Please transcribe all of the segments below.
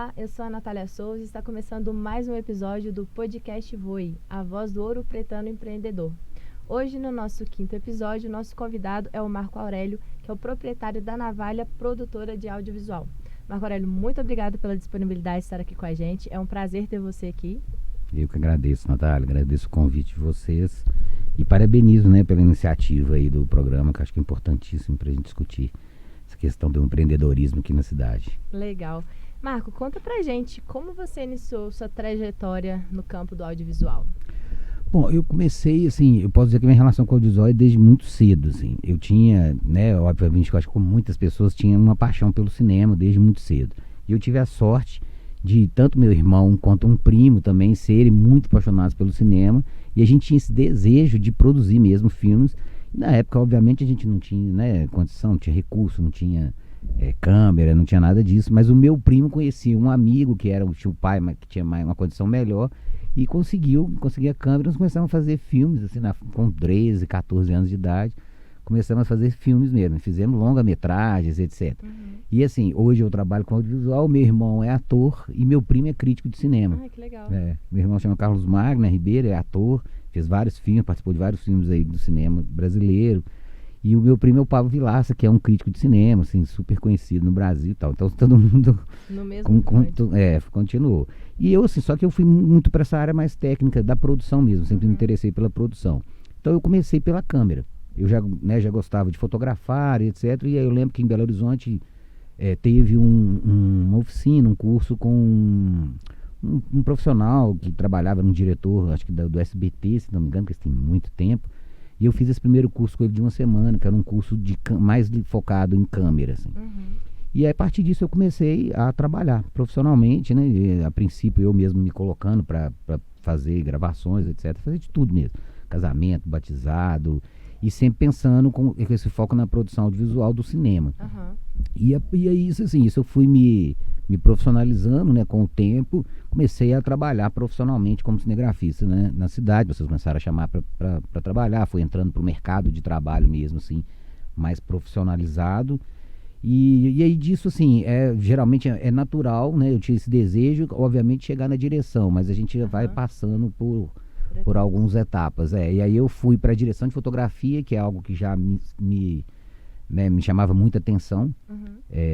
Olá, eu sou a Natália Souza e está começando mais um episódio do podcast Voe, a voz do ouro pretano empreendedor. Hoje, no nosso quinto episódio, nosso convidado é o Marco Aurélio, que é o proprietário da Navalha, produtora de audiovisual. Marco Aurélio, muito obrigado pela disponibilidade de estar aqui com a gente. É um prazer ter você aqui. Eu que agradeço, Natália, agradeço o convite de vocês e parabenizo, pela iniciativa aí do programa, que acho que é importantíssimo para a gente discutir essa questão do empreendedorismo aqui na cidade. Legal. Marco, conta pra gente como você iniciou sua trajetória no campo do audiovisual. Bom, eu comecei, eu posso dizer que minha relação com o audiovisual é desde muito cedo, Eu tinha, obviamente, eu acho que como muitas pessoas, tinha uma paixão pelo cinema desde muito cedo. E eu tive a sorte de tanto meu irmão quanto um primo também serem muito apaixonados pelo cinema, e a gente tinha esse desejo de produzir mesmo filmes. E na época, obviamente, a gente não tinha condição, não tinha recurso, não tinha câmera, não tinha nada disso, mas o meu primo conhecia um amigo que era o tio pai, mas que tinha uma condição melhor, e conseguia câmera. Nós começamos a fazer filmes assim, com 13, 14 anos de idade. Começamos a fazer filmes mesmo, fizemos longa-metragens, etc. E assim, hoje eu trabalho com audiovisual, meu irmão é ator e meu primo é crítico de cinema. Ai, que legal. Meu irmão chama Carlos Magno Ribeiro, é ator, fez vários filmes, participou de vários filmes aí do cinema brasileiro. E o meu primo é o Pablo Vilaça, que é um crítico de cinema, assim, super conhecido no Brasil e tal. Então todo mundo no mesmo continuou. E eu, assim, só que eu fui muito para essa área mais técnica da produção mesmo, sempre me interessei pela produção. Então eu comecei pela câmera. Eu já gostava de fotografar, etc. E aí eu lembro que em Belo Horizonte teve uma oficina, um curso com um profissional que trabalhava, um diretor, acho que do SBT, se não me engano, porque isso tem muito tempo. E eu fiz esse primeiro curso com ele de uma semana, que era um curso mais focado em câmera, assim. E aí, a partir disso eu comecei a trabalhar profissionalmente, E, a princípio eu mesmo me colocando para fazer gravações, etc. Fazer de tudo mesmo. Casamento, batizado, e sempre pensando com esse foco na produção audiovisual do cinema. E aí, isso eu fui me profissionalizando, com o tempo. Comecei a trabalhar profissionalmente como cinegrafista, na cidade. Vocês começaram a chamar para trabalhar, fui entrando para o mercado de trabalho mesmo, assim, mais profissionalizado. E aí disso, assim, geralmente é natural, eu tinha esse desejo, obviamente, de chegar na direção, mas a gente vai passando por algumas etapas. E aí eu fui para a direção de fotografia, que é algo que já me chamava muita atenção.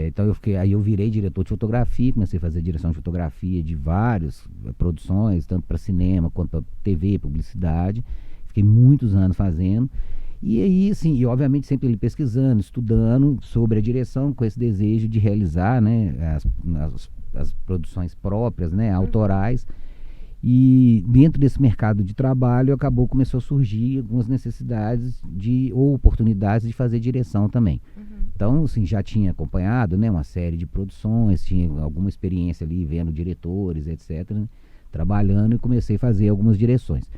Então eu virei diretor de fotografia, comecei a fazer direção de fotografia de várias produções, tanto para cinema quanto para TV, publicidade. Fiquei muitos anos fazendo. E aí, assim, e obviamente sempre ele pesquisando, estudando sobre a direção, com esse desejo de realizar, as produções próprias, autorais. E dentro desse mercado de trabalho começou a surgir algumas necessidades ou oportunidades de fazer direção também. Então, assim, já tinha acompanhado, uma série de produções, tinha alguma experiência ali vendo diretores, etc., trabalhando, e comecei a fazer algumas direções.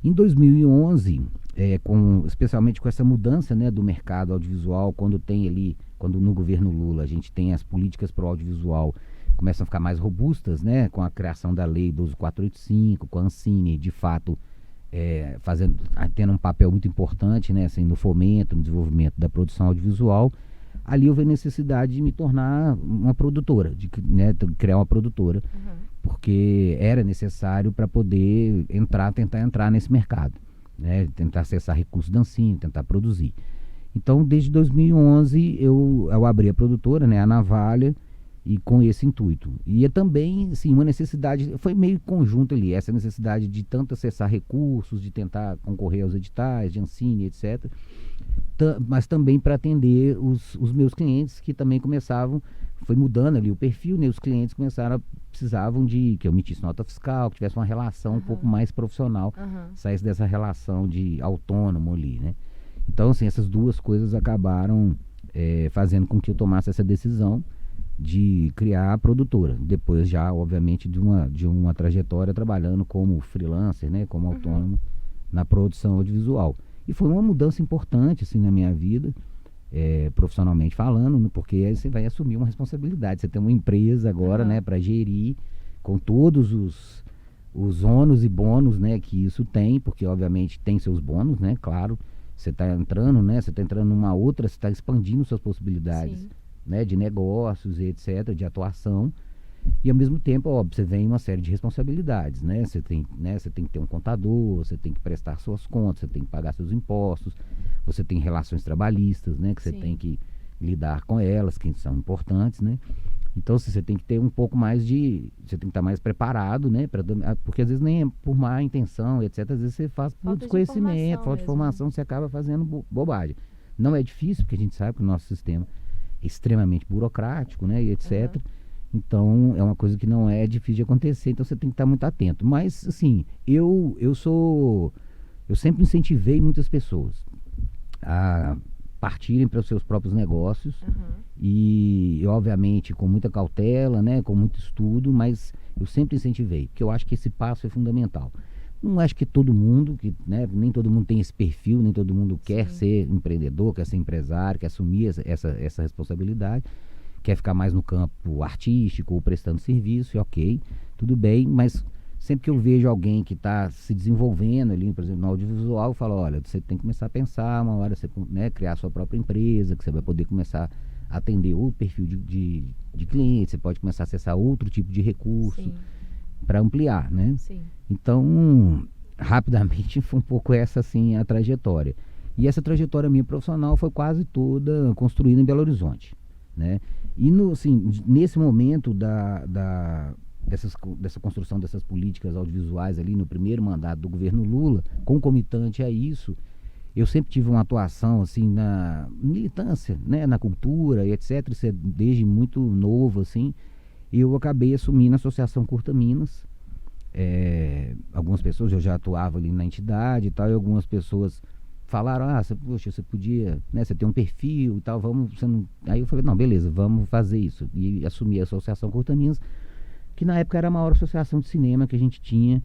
Em 2011, especialmente com essa mudança, do mercado audiovisual, quando no governo Lula a gente tem as políticas para o audiovisual começam a ficar mais robustas, com a criação da lei 12485, com a Ancine, de fato, tendo um papel muito importante, assim, no fomento, no desenvolvimento da produção audiovisual. Ali houve a necessidade de me tornar uma produtora, de criar uma produtora, porque era necessário para poder tentar entrar nesse mercado, tentar acessar recursos da Ancine, tentar produzir. Então, desde 2011, eu abri a produtora, a Navalha, e com esse intuito. E é também, assim, uma necessidade, foi meio conjunto ali, essa necessidade de tanto acessar recursos, de tentar concorrer aos editais, de Ancine, etc., mas também para atender os meus clientes, que também foi mudando ali o perfil, os clientes precisavam que eu emitisse nota fiscal, que tivesse uma relação um pouco mais profissional, saísse dessa relação de autônomo ali, Então, assim, essas duas coisas acabaram fazendo com que eu tomasse essa decisão de criar a produtora, depois já, obviamente, de uma trajetória trabalhando como freelancer, como autônomo na produção audiovisual. E foi uma mudança importante, assim, na minha vida, profissionalmente falando, porque aí você vai assumir uma responsabilidade. Você tem uma empresa agora, para gerir, com todos os ônus e bônus, que isso tem, porque obviamente tem seus bônus, claro. Você está entrando, numa outra, você está expandindo suas possibilidades, de negócios, etc., de atuação. E ao mesmo tempo, óbvio, você vem uma série de responsabilidades, né? Você tem que ter um contador, você tem que prestar suas contas, você tem que pagar seus impostos, você tem relações trabalhistas, né? Que você Sim. tem que lidar com elas, que são importantes, né? Então, assim, você tem que ter um pouco mais você tem que estar mais preparado, né? Porque às vezes nem é por má intenção, etc. Às vezes você faz por Falta de desconhecimento, informação falta de mesmo. informação, você acaba fazendo bobagem. Não é difícil, porque a gente sabe que o nosso sistema é extremamente burocrático, né? E etc. Então, é uma coisa que não é difícil de acontecer, então você tem que estar muito atento. Mas, assim, eu sempre incentivei muitas pessoas a partirem para os seus próprios negócios e, obviamente, com muita cautela, né, com muito estudo, mas eu sempre incentivei, porque eu acho que esse passo é fundamental. Não acho que todo mundo, né, nem todo mundo tem esse perfil, nem todo mundo quer ser empreendedor, quer ser empresário, quer assumir essa responsabilidade, quer ficar mais no campo artístico ou prestando serviço, e ok, tudo bem, mas sempre que eu vejo alguém que está se desenvolvendo ali, por exemplo, no audiovisual, eu falo, olha, você tem que começar a pensar, uma hora você, né, criar sua própria empresa, que você vai poder começar a atender outro perfil de cliente, você pode começar a acessar outro tipo de recurso para ampliar, né? Sim. Então, rapidamente foi um pouco essa, assim, a trajetória. E essa trajetória minha profissional foi quase toda construída em Belo Horizonte, né? E assim, nesse momento dessa construção dessas políticas audiovisuais ali no primeiro mandato do governo Lula, concomitante a isso, eu sempre tive uma atuação assim na militância, né, na cultura e etc, isso é desde muito novo assim. Eu acabei assumindo a Associação Curta Minas. Algumas pessoas, eu já atuava ali na entidade e tal, e algumas pessoas falaram, poxa, você podia, né, você tem um perfil e tal, Aí eu falei, não, beleza, vamos fazer isso. E assumi a Associação Curta Minas, que na época era a maior associação de cinema que a gente tinha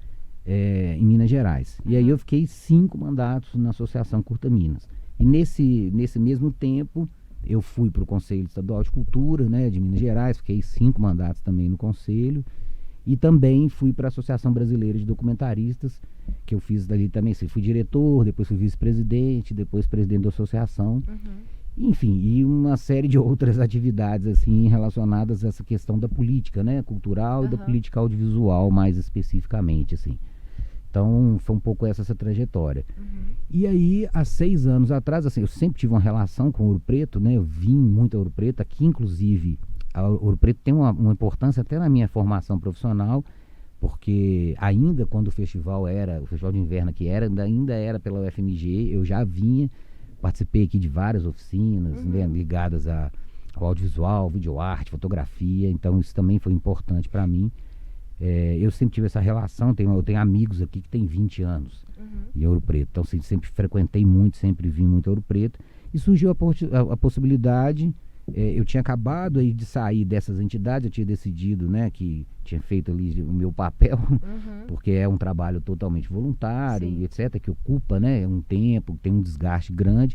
em Minas Gerais. E aí eu fiquei 5 mandatos na Associação Curta Minas. E nesse mesmo tempo, eu fui para o Conselho Estadual de Cultura, né, de Minas Gerais, fiquei 5 mandatos também no Conselho. E também fui para a Associação Brasileira de Documentaristas, que eu fiz dali também. Fui diretor, depois fui vice-presidente, depois presidente da associação. Enfim, e uma série de outras atividades assim relacionadas a essa questão da política, né, cultural e da política audiovisual mais especificamente, assim. Então, foi um pouco essa trajetória. E aí, há 6 anos atrás, assim, eu sempre tive uma relação com Ouro Preto, né? Eu vim muito a Ouro Preto, aqui inclusive, a Ouro Preto tem uma importância até na minha formação profissional, porque ainda quando o festival de inverno aqui ainda era pela UFMG, eu já participei aqui de várias oficinas, né, ligadas ao audiovisual, videoarte, fotografia, então isso também foi importante para mim. Eu sempre tive essa relação, eu tenho amigos aqui que têm 20 anos em Ouro Preto, então assim, sempre frequentei muito, sempre vim muito a Ouro Preto, e surgiu a possibilidade. Eu tinha acabado aí de sair dessas entidades, eu tinha decidido, né, que tinha feito ali o meu papel, porque é um trabalho totalmente voluntário, e etc, que ocupa, né, um tempo, tem um desgaste grande.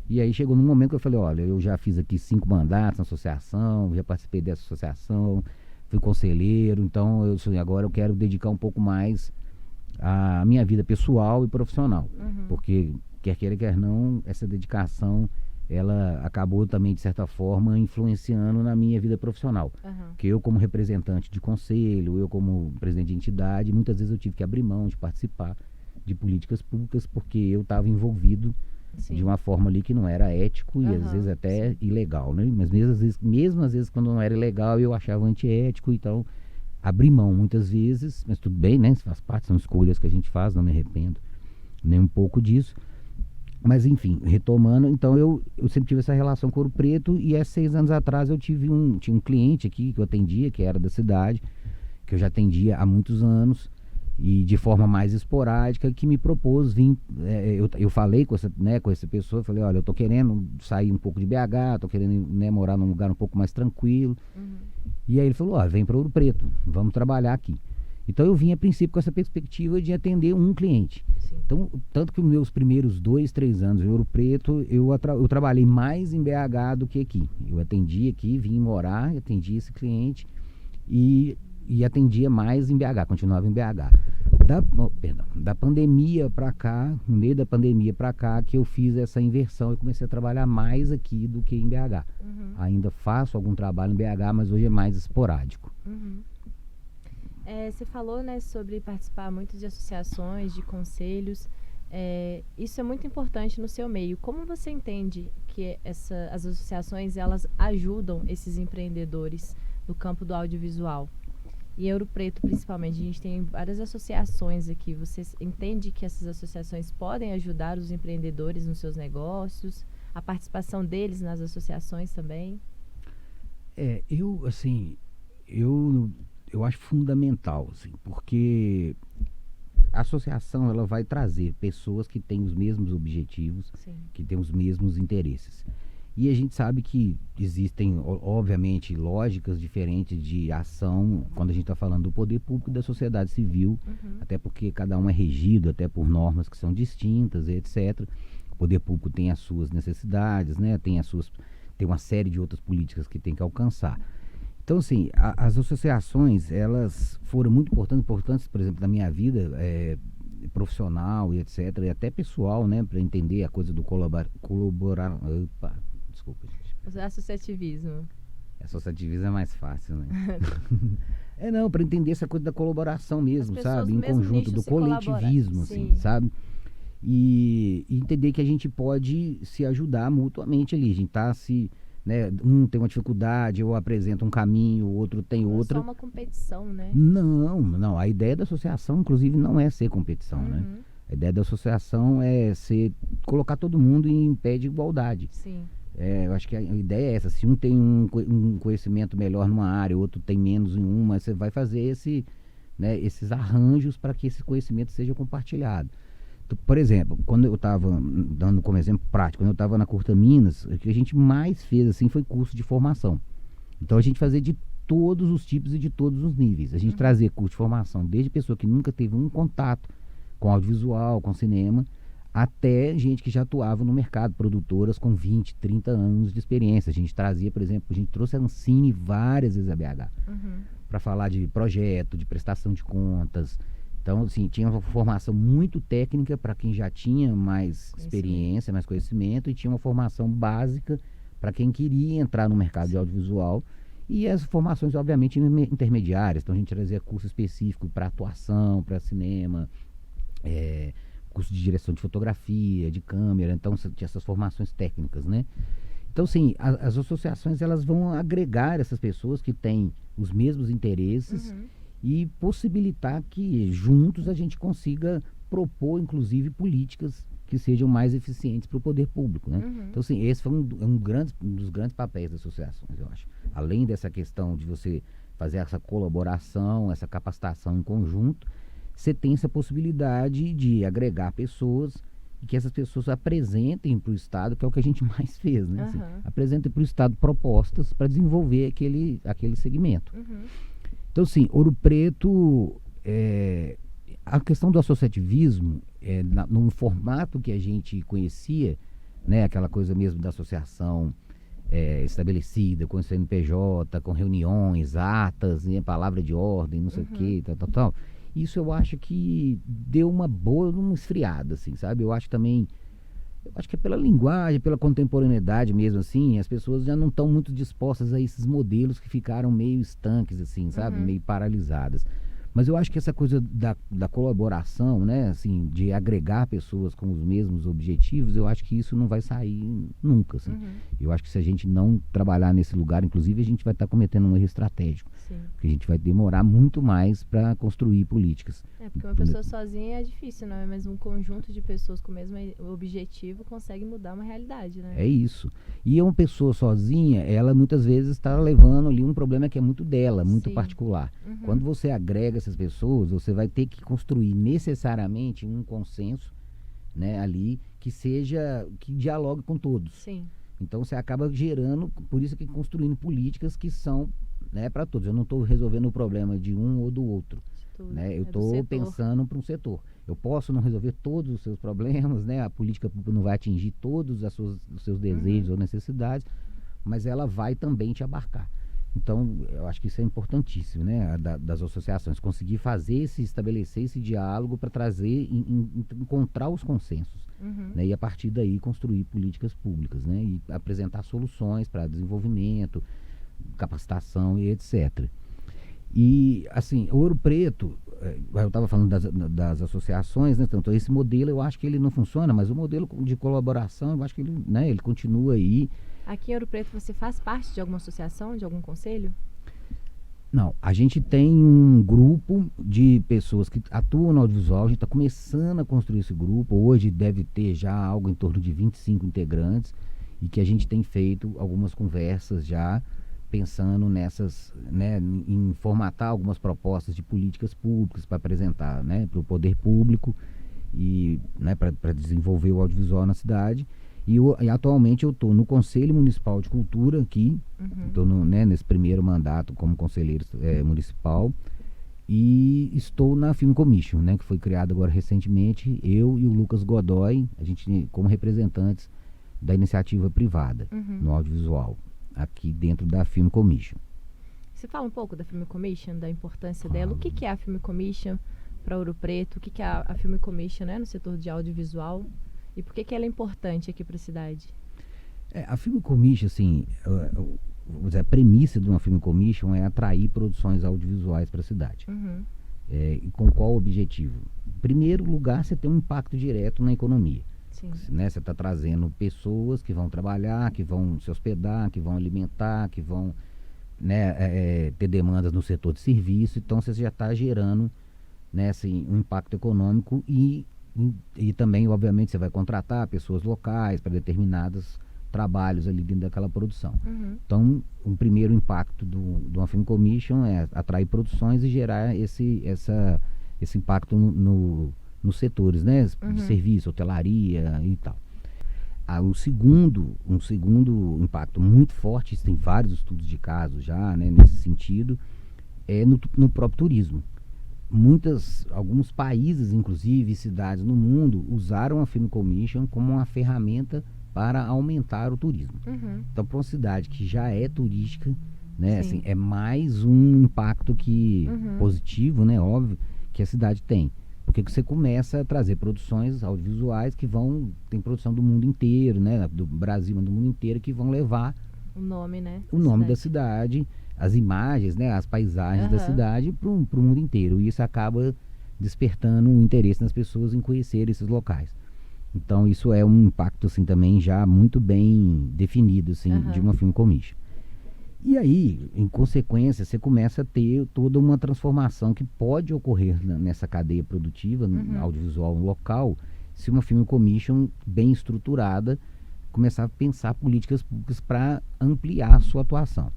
E aí chegou num momento que eu falei, olha, eu já fiz aqui 5 mandatos na associação, já participei dessa associação, fui conselheiro, então agora eu quero dedicar um pouco mais à minha vida pessoal e profissional, porque quer queira, quer não, essa dedicação ela acabou também, de certa forma, influenciando na minha vida profissional. Porque eu, como representante de conselho, eu como presidente de entidade, muitas vezes eu tive que abrir mão de participar de políticas públicas, porque eu estava envolvido de uma forma ali que não era ético e às vezes até ilegal, né? Mas mesmo às vezes quando não era ilegal, eu achava antiético, então abri mão muitas vezes, mas tudo bem, né? Isso faz parte, são escolhas que a gente faz, não me arrependo nem um pouco disso. Mas enfim, retomando, então eu sempre tive essa relação com Ouro Preto, e há 6 anos atrás eu tinha um cliente aqui que eu atendia, que era da cidade, que eu já atendia há muitos anos, e de forma mais esporádica, que me propôs vir. Eu falei com essa pessoa, falei, olha, eu tô querendo sair um pouco de BH, tô querendo, né, morar num lugar um pouco mais tranquilo. E aí ele falou, vem para Ouro Preto, vamos trabalhar aqui. Então eu vim a princípio com essa perspectiva de atender um cliente. Então, tanto que os meus primeiros 2, 3 anos em Ouro Preto, eu trabalhei mais em BH do que aqui. Eu atendi aqui, vim morar, atendi esse cliente e atendia mais em BH, continuava em BH. Da pandemia para cá, no meio da pandemia para cá, que eu fiz essa inversão e comecei a trabalhar mais aqui do que em BH. Ainda faço algum trabalho em BH, mas hoje é mais esporádico. Você falou, né, sobre participar muito de associações, de conselhos. Isso é muito importante no seu meio. Como você entende que as associações elas ajudam esses empreendedores no campo do audiovisual? E em Ouro Preto, principalmente, a gente tem várias associações aqui. Você entende que essas associações podem ajudar os empreendedores nos seus negócios? A participação deles nas associações também? Eu acho fundamental, assim, porque a associação ela vai trazer pessoas que têm os mesmos objetivos, Sim. que têm os mesmos interesses. E a gente sabe que existem, obviamente, lógicas diferentes de ação quando a gente está falando do poder público e da sociedade civil, até porque cada um é regido até por normas que são distintas, etc. O poder público tem as suas necessidades, né? Tem uma série de outras políticas que tem que alcançar. Então, assim, as associações, elas foram muito importantes, por exemplo, na minha vida profissional e etc., e até pessoal, né? Para entender a coisa do colaborar. Opa, desculpa, gente. Associativismo. Associativismo é mais fácil, né? Não, para entender essa coisa da colaboração mesmo, sabe? Em do mesmo conjunto, nicho do se coletivismo, assim, sabe? E entender que a gente pode se ajudar mutuamente ali. A gente tá né, um tem uma dificuldade, eu apresento um caminho, o outro tem outra. Não é só uma competição, né? Não. A ideia da associação, inclusive, não é ser competição, né? A ideia da associação é colocar todo mundo em pé de igualdade. Sim. Eu acho que a ideia é essa. Se um tem um conhecimento melhor numa área, o outro tem menos em uma, você vai fazer esses arranjos para que esse conhecimento seja compartilhado. Por exemplo, quando eu estava, dando como exemplo prático, quando eu estava na Curta Minas, o que a gente mais fez assim foi curso de formação. Então a gente fazia de todos os tipos e de todos os níveis. A gente trazia curso de formação desde pessoa que nunca teve um contato com audiovisual, com cinema, até gente que já atuava no mercado, produtoras com 20, 30 anos de experiência. A gente trazia, por exemplo, a gente trouxe a Ancine várias vezes a BH para falar de projeto, de prestação de contas. Então, assim, tinha uma formação muito técnica para quem já tinha mais experiência, mais conhecimento, e tinha uma formação básica para quem queria entrar no mercado de audiovisual. E as formações, obviamente, intermediárias. Então, a gente trazia curso específico para atuação, para cinema, curso de direção de fotografia, de câmera. Então, tinha essas formações técnicas, né? Então, sim, as associações elas vão agregar essas pessoas que têm os mesmos interesses e possibilitar que juntos a gente consiga propor, inclusive, políticas que sejam mais eficientes para o poder público, né? Então, assim, esse foi um dos grandes papéis das associações, eu acho. Além dessa questão de você fazer essa colaboração, essa capacitação em conjunto, você tem essa possibilidade de agregar pessoas e que essas pessoas apresentem para o Estado, que é o que a gente mais fez, né? Assim, apresentem para o Estado propostas para desenvolver aquele segmento. Então, sim, Ouro Preto, a questão do associativismo, no formato que a gente conhecia, né, aquela coisa mesmo da associação estabelecida, com o CNPJ, com reuniões, atas, né, palavra de ordem, não sei o quê, tal. Isso eu acho que deu uma esfriada, assim, sabe? Eu acho que é pela linguagem, pela contemporaneidade mesmo, assim, as pessoas já não estão muito dispostas a esses modelos que ficaram meio estanques, assim, sabe? Meio paralisadas. Mas eu acho que essa coisa da colaboração, né, assim, de agregar pessoas com os mesmos objetivos, eu acho que isso não vai sair nunca, assim. Eu acho que se a gente não trabalhar nesse lugar, inclusive, a gente vai estar cometendo um erro estratégico. Porque a gente vai demorar muito mais para construir políticas. Porque uma pessoa sozinha é difícil, não é? Mas um conjunto de pessoas com o mesmo objetivo consegue mudar uma realidade, né? É isso. E uma pessoa sozinha, ela muitas vezes está levando ali um problema que é muito dela, muito particular. Quando você agrega essas pessoas, você vai ter que construir necessariamente um consenso, né, ali que dialogue com todos. Então você acaba gerando, por isso que construindo políticas que são, né, para todos. Eu não estou resolvendo o problema de um ou do outro, né? Eu estou pensando para um setor. Eu posso não resolver todos os seus problemas, né? A política pública não vai atingir todos os seus desejos ou necessidades, mas ela vai também te abarcar. Então, eu acho que isso é importantíssimo, né? Das associações, conseguir estabelecer esse diálogo para trazer, encontrar os consensos, Uhum. né? E a partir daí construir políticas públicas, né? E apresentar soluções para desenvolvimento, capacitação e etc. E, assim, Ouro Preto, eu estava falando das associações, né? Então, esse modelo eu acho que ele não funciona, mas o modelo de colaboração, eu acho que ele, né, ele continua aí. Aqui em Ouro Preto você faz parte de alguma associação, de algum conselho? Não, a gente tem um grupo de pessoas que atuam no audiovisual, a gente está começando a construir esse grupo, hoje deve ter já algo em torno de 25 integrantes, e que a gente tem feito algumas conversas já, pensando nessas, né, em formatar algumas propostas de políticas públicas para apresentar, né, para o poder público e, né, para desenvolver o audiovisual na cidade. E atualmente eu estou no Conselho Municipal de Cultura aqui, estou, né, nesse primeiro mandato como conselheiro municipal, e estou na Film Commission, né, que foi criada agora recentemente, eu e o Lucas Godoy, a gente como representantes da iniciativa privada no audiovisual, aqui dentro da Film Commission. Você fala um pouco da Film Commission, da importância dela. O que é a Film Commission para Ouro Preto? O que é a Film Commission, né, no setor de audiovisual? E por que ela é importante aqui para a cidade? A Film Commission, assim, a premissa de uma Film Commission é atrair produções audiovisuais para a cidade. E com qual objetivo? Em primeiro lugar, você tem um impacto direto na economia. Sim. Né? Você está trazendo pessoas que vão trabalhar, que vão se hospedar, que vão alimentar, que vão, né, ter demandas no setor de serviço. Então, você já está gerando, né, assim, um impacto econômico e também, obviamente, você vai contratar pessoas locais para determinados trabalhos ali dentro daquela produção. Então, o primeiro impacto de uma Film Commission é atrair produções e gerar esse impacto nos setores, né, de serviço, hotelaria e tal. Um segundo impacto muito forte, tem vários estudos de caso já, né, nesse sentido, é no próprio turismo. Alguns países, inclusive cidades no mundo, usaram a Film Commission como uma ferramenta para aumentar o turismo. Então, para uma cidade que já é turística, né, assim, é mais um impacto positivo, né, óbvio, que a cidade tem. Porque você começa a trazer produções audiovisuais tem produção do mundo inteiro, né, do Brasil, mas do mundo inteiro, que vão levar o nome, né, da cidade, as imagens, né, as paisagens da cidade para o mundo inteiro. E isso acaba despertando o interesse nas pessoas em conhecer esses locais. Então, isso é um impacto, assim, também já muito bem definido, assim, de uma Film Commission. E aí, em consequência, você começa a ter toda uma transformação que pode ocorrer nessa cadeia produtiva, no audiovisual local, se uma Film Commission bem estruturada começar a pensar políticas públicas para ampliar a sua atuação.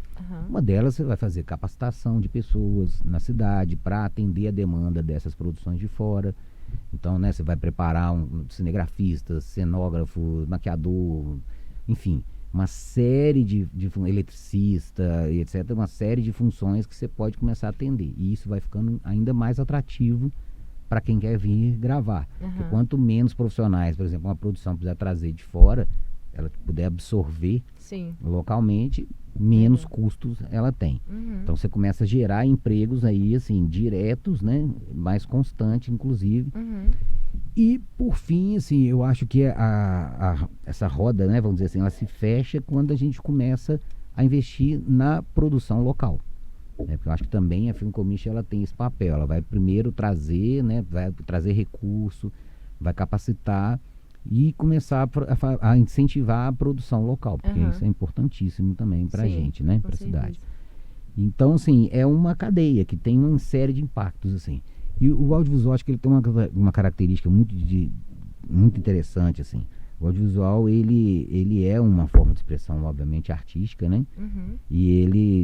Uma delas, você vai fazer capacitação de pessoas na cidade para atender a demanda dessas produções de fora. Então, né, você vai preparar um cinegrafista, cenógrafo, maquiador, enfim, uma série de eletricista, etc., uma série de funções que você pode começar a atender. E isso vai ficando ainda mais atrativo para quem quer vir gravar. Porque quanto menos profissionais, por exemplo, uma produção precisar trazer de fora, ela puder absorver localmente, menos custos ela tem. Então você começa a gerar empregos aí, assim, diretos, né, mais constante, inclusive. E por fim, assim, eu acho que essa roda, né, vamos dizer assim, ela se fecha quando a gente começa a investir na produção local. Porque eu acho que também a Film Commission ela tem esse papel. Ela vai primeiro trazer, né, vai trazer recurso, vai capacitar e começar a incentivar a produção local, porque isso é importantíssimo também para a gente, né, para a cidade. Então, assim, é uma cadeia que tem uma série de impactos, assim. E o audiovisual, acho que ele tem uma característica muito interessante, assim. O audiovisual, ele é uma forma de expressão, obviamente, artística, né? E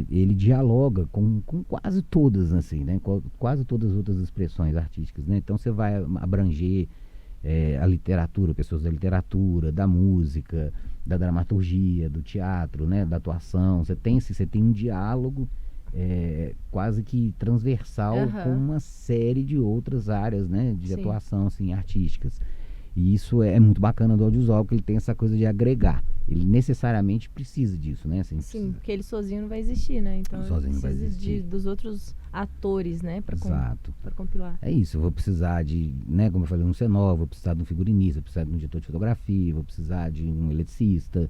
ele dialoga com quase todas, assim, né? Quase todas as outras expressões artísticas, né? Então, você vai abranger a literatura, pessoas da literatura, da música, da dramaturgia, do teatro, né? Da atuação. Você tem um diálogo quase que transversal com uma série de outras áreas, né? De atuação, assim, artísticas. E isso é muito bacana do audiovisual, porque ele tem essa coisa de agregar. ele necessariamente precisa disso, né? Assim, Sim, porque ele sozinho não vai existir, né? Então sozinho não vai precisa existir. dos outros atores, né? Exato. Para compilar. É isso, eu vou precisar de, né, como eu falei, um cenógrafo, vou precisar de um figurinista, vou precisar de um diretor de fotografia, vou precisar de um eletricista.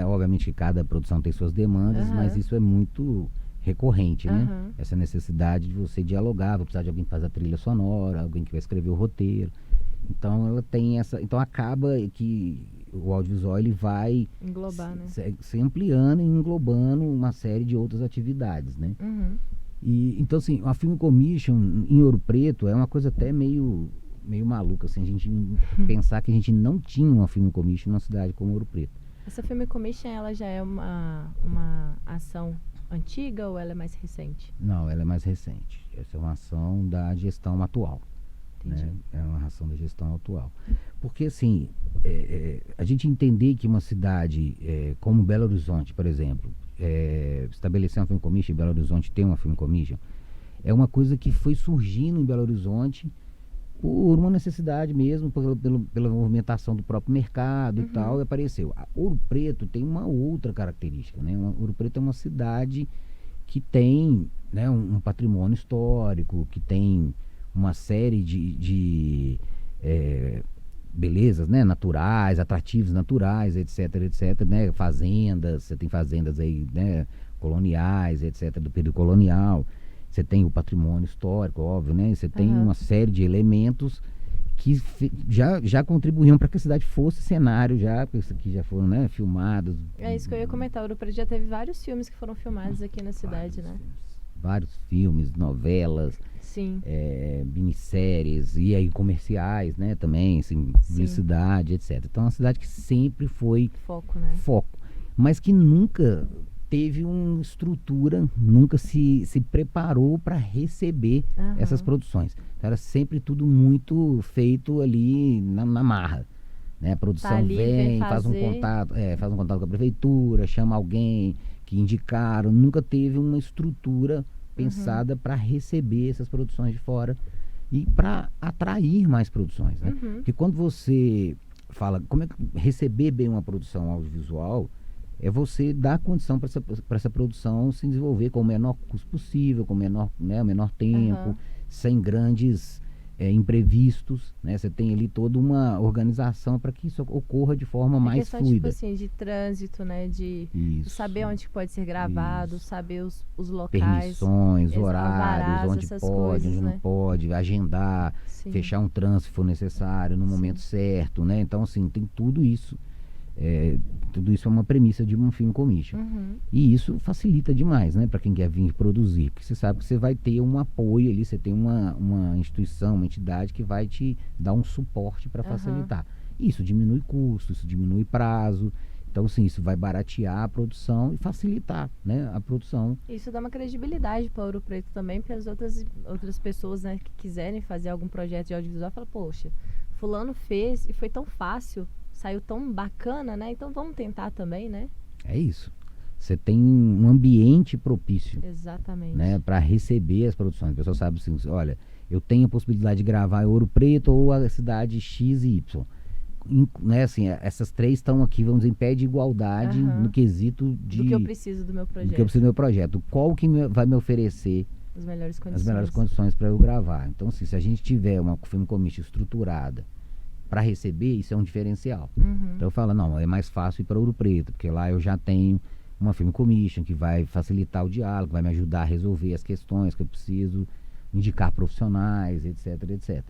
Obviamente que cada produção tem suas demandas, mas isso é muito recorrente, né? Essa necessidade de você dialogar, vou precisar de alguém que faz a trilha sonora, alguém que vai escrever o roteiro. Então ela tem essa, então acaba que o audiovisual ele vai englobar, né? se ampliando e englobando uma série de outras atividades, né? E então assim, a Film Commission em Ouro Preto é uma coisa até meio maluca, assim, a gente pensar que a gente não tinha uma Film Commission numa cidade como Ouro Preto. Essa Film Commission, ela já é uma ação antiga ou ela é mais recente? Não, ela é mais recente. Essa é uma ação da gestão atual. Entendi. Né? É uma ação da gestão atual. Porque, assim, a gente entender que uma cidade como Belo Horizonte, por exemplo, estabelecer uma Film Commission em Belo Horizonte, ter uma Film Commission, é uma coisa que foi surgindo em Belo Horizonte por uma necessidade mesmo, pela movimentação do próprio mercado e tal, e apareceu. Ouro Preto tem uma outra característica, né? Ouro Preto é uma cidade que tem, né, um patrimônio histórico, que tem uma série de belezas, né, naturais, atrativos naturais, etc, etc, né? Fazendas, você tem fazendas aí, né, coloniais, etc, do período colonial. Você tem o patrimônio histórico, óbvio, né? Você tem uma série de elementos que já contribuíam para que a cidade fosse cenário, porque isso aqui já foram, né, filmados. É isso que eu ia comentar. O Ouro Preto já teve vários filmes que foram filmados aqui na cidade, né? Vários filmes, novelas, sim, minisséries e aí comerciais, né? Também, assim, publicidade, etc. Então é uma cidade que sempre foi foco, né? Foco, mas que nunca teve uma estrutura, nunca se preparou para receber essas produções. Então era sempre tudo muito feito ali na marra. Né? A produção tá ali, vem faz um contato com a prefeitura, chama alguém que indicaram, nunca teve uma estrutura pensada para receber essas produções de fora e para atrair mais produções. Né? Porque quando você fala como é que receber bem uma produção audiovisual, é você dar condição para essa produção se desenvolver com o menor custo possível, com o menor tempo, sem grandes imprevistos, né? Você tem ali toda uma organização para que isso ocorra de forma mais fluida. Tipo assim, de trânsito, né? De saber onde pode ser gravado, saber os locais. Permissões, horários, onde pode, coisas, onde não pode, agendar, fechar um trânsito se for necessário, no momento certo, né? Então, assim, tem tudo isso. Tudo isso é uma premissa de uma Film Commission. E isso facilita demais, né, para quem quer vir produzir, porque você sabe que você vai ter um apoio ali, você tem uma instituição, uma entidade que vai te dar um suporte para facilitar. Isso diminui custo, isso diminui prazo. Então, sim, isso vai baratear a produção e facilitar, né, a produção. Isso dá uma credibilidade para Ouro Preto também, para as outras pessoas, né, que quiserem fazer algum projeto de audiovisual, falam, poxa, fulano fez e foi tão fácil, saiu tão bacana, né? Então vamos tentar também, né? É isso. Você tem um ambiente propício. Exatamente. Né, para receber as produções. O pessoal sabe assim, olha, eu tenho a possibilidade de gravar em Ouro Preto ou a cidade X e Y. Né, assim, essas três estão aqui, vamos dizer, em pé de igualdade no quesito do que eu preciso do meu projeto. Do que eu preciso do meu projeto. Qual que vai me oferecer as melhores condições para eu gravar. Então, assim, se a gente tiver uma Film Commission estruturada para receber, isso é um diferencial. Então eu falo, não, é mais fácil ir para Ouro Preto, porque lá eu já tenho uma Film Commission que vai facilitar o diálogo, vai me ajudar a resolver as questões que eu preciso, indicar profissionais, etc, etc.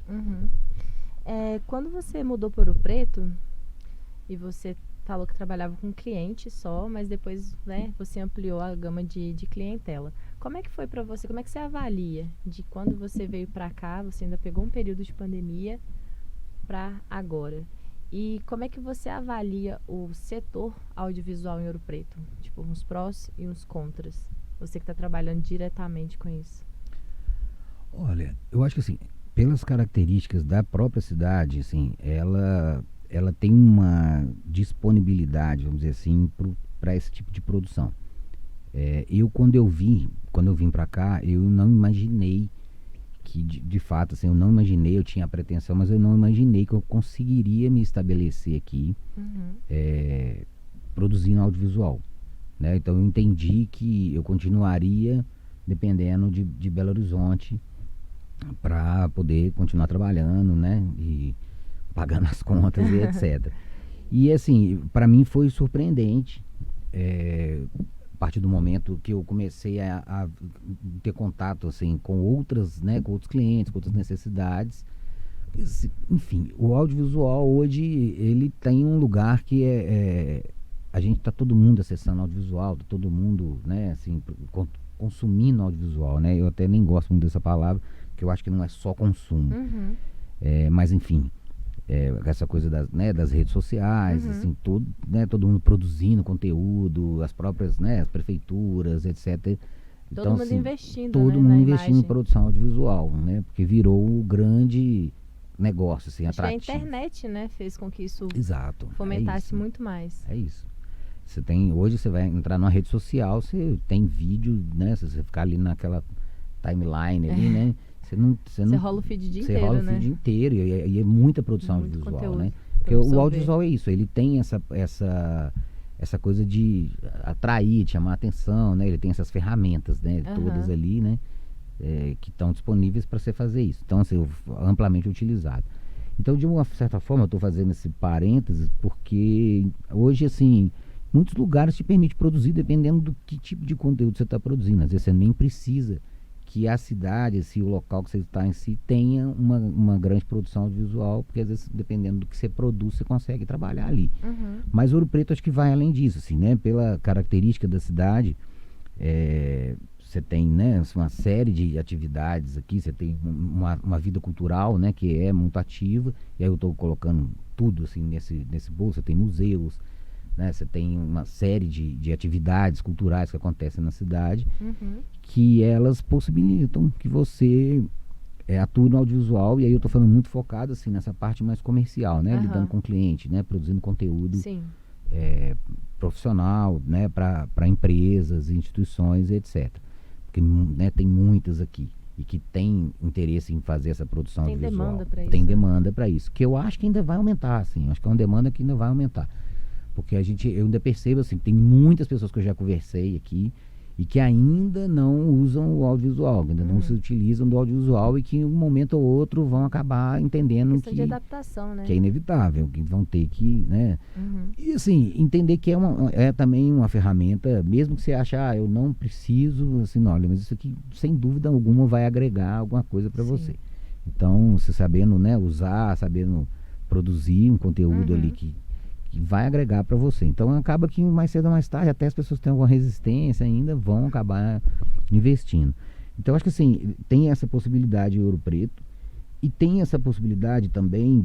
Quando você mudou para Ouro Preto e você falou que trabalhava com cliente só, mas depois, né, você ampliou a gama de clientela. Como é que foi para você? Como é que você avalia de quando você veio para cá, você ainda pegou um período de pandemia, para agora? E como é que você avalia o setor audiovisual em Ouro Preto? Tipo, uns prós e uns contras. Você que está trabalhando diretamente com isso. Olha, eu acho que assim, pelas características da própria cidade, assim, ela tem uma disponibilidade, vamos dizer assim, para esse tipo de produção. Quando eu vim para cá, eu não imaginei que de fato, assim, eu tinha a pretensão, mas eu não imaginei que eu conseguiria me estabelecer aqui produzindo audiovisual, né? Então eu entendi que eu continuaria dependendo de Belo Horizonte para poder continuar trabalhando, né? E pagando as contas e etc. E assim, para mim foi surpreendente, a partir do momento que eu comecei a ter contato assim com outras, né, com outros clientes, com outras necessidades. Enfim, o audiovisual hoje ele tem um lugar que a gente está todo mundo acessando audiovisual, tá todo mundo, né, assim, consumindo audiovisual, né? Eu até nem gosto muito dessa palavra, porque eu acho que não é só consumo. Uhum. Mas enfim, essa coisa das redes sociais, assim, todo mundo produzindo conteúdo, as próprias, né, as prefeituras, etc. Todo Então, mundo assim, investindo, todo né, mundo na investindo em imagem. produção audiovisual, né? Porque virou o grande negócio, assim, Acho que a atrativo. internet, né, fez com que isso Exato. fomentasse É isso. muito mais. É isso. Hoje você vai entrar numa rede social, você tem vídeo, né? Se você ficar ali naquela timeline ali, né? Você rola o feed o dia Você inteiro, rola o né? feed inteiro e é muita produção Muito audiovisual, conteúdo né? pra Porque o absorver. audiovisual é isso, ele tem essa coisa de atrair, de chamar a atenção, né? Ele tem essas ferramentas, né? Todas ali, né? Que estão disponíveis para você fazer isso. Então, assim, amplamente utilizado. Então, de uma certa forma, eu estou fazendo esse parênteses porque hoje, assim, muitos lugares te permitem produzir dependendo do que tipo de conteúdo você está produzindo. Às vezes você nem precisa que a cidade, o local que você está em si, tenha uma grande produção audiovisual, porque às vezes, dependendo do que você produz, você consegue trabalhar ali. Mas Ouro Preto acho que vai além disso, assim, né? Pela característica da cidade, você tem, né, uma série de atividades aqui, você tem uma vida cultural, né, que é muito ativa, e aí eu estou colocando tudo assim nesse bolso. Você tem museus, né, você tem uma série de atividades culturais que acontecem na cidade, que elas possibilitam que você atue no audiovisual, e aí eu estou falando muito focado assim, nessa parte mais comercial, né, lidando com o cliente, né, produzindo conteúdo Sim. profissional, né, para empresas, instituições, etc. Porque, né, tem muitas aqui e que tem interesse em fazer essa produção Tem audiovisual. demanda para isso. Tem demanda para isso, que eu acho que ainda vai aumentar, assim. Acho que é uma demanda que ainda vai aumentar. Porque eu ainda percebo, assim, tem muitas pessoas que eu já conversei aqui e que ainda não usam o audiovisual, ainda não se utilizam do audiovisual, e que em um momento ou outro vão acabar entendendo Questão de adaptação, né? que é inevitável, que vão ter que, né? E assim, entender que é também uma ferramenta, mesmo que você ache, eu não preciso, assim, olha, mas isso aqui, sem dúvida alguma, vai agregar alguma coisa para você. Então, você sabendo, né, usar, sabendo produzir um conteúdo ali que vai agregar para você. Então, acaba que mais cedo ou mais tarde, até as pessoas que têm alguma resistência ainda vão acabar investindo. Então, acho que assim, tem essa possibilidade em Ouro Preto. E tem essa possibilidade também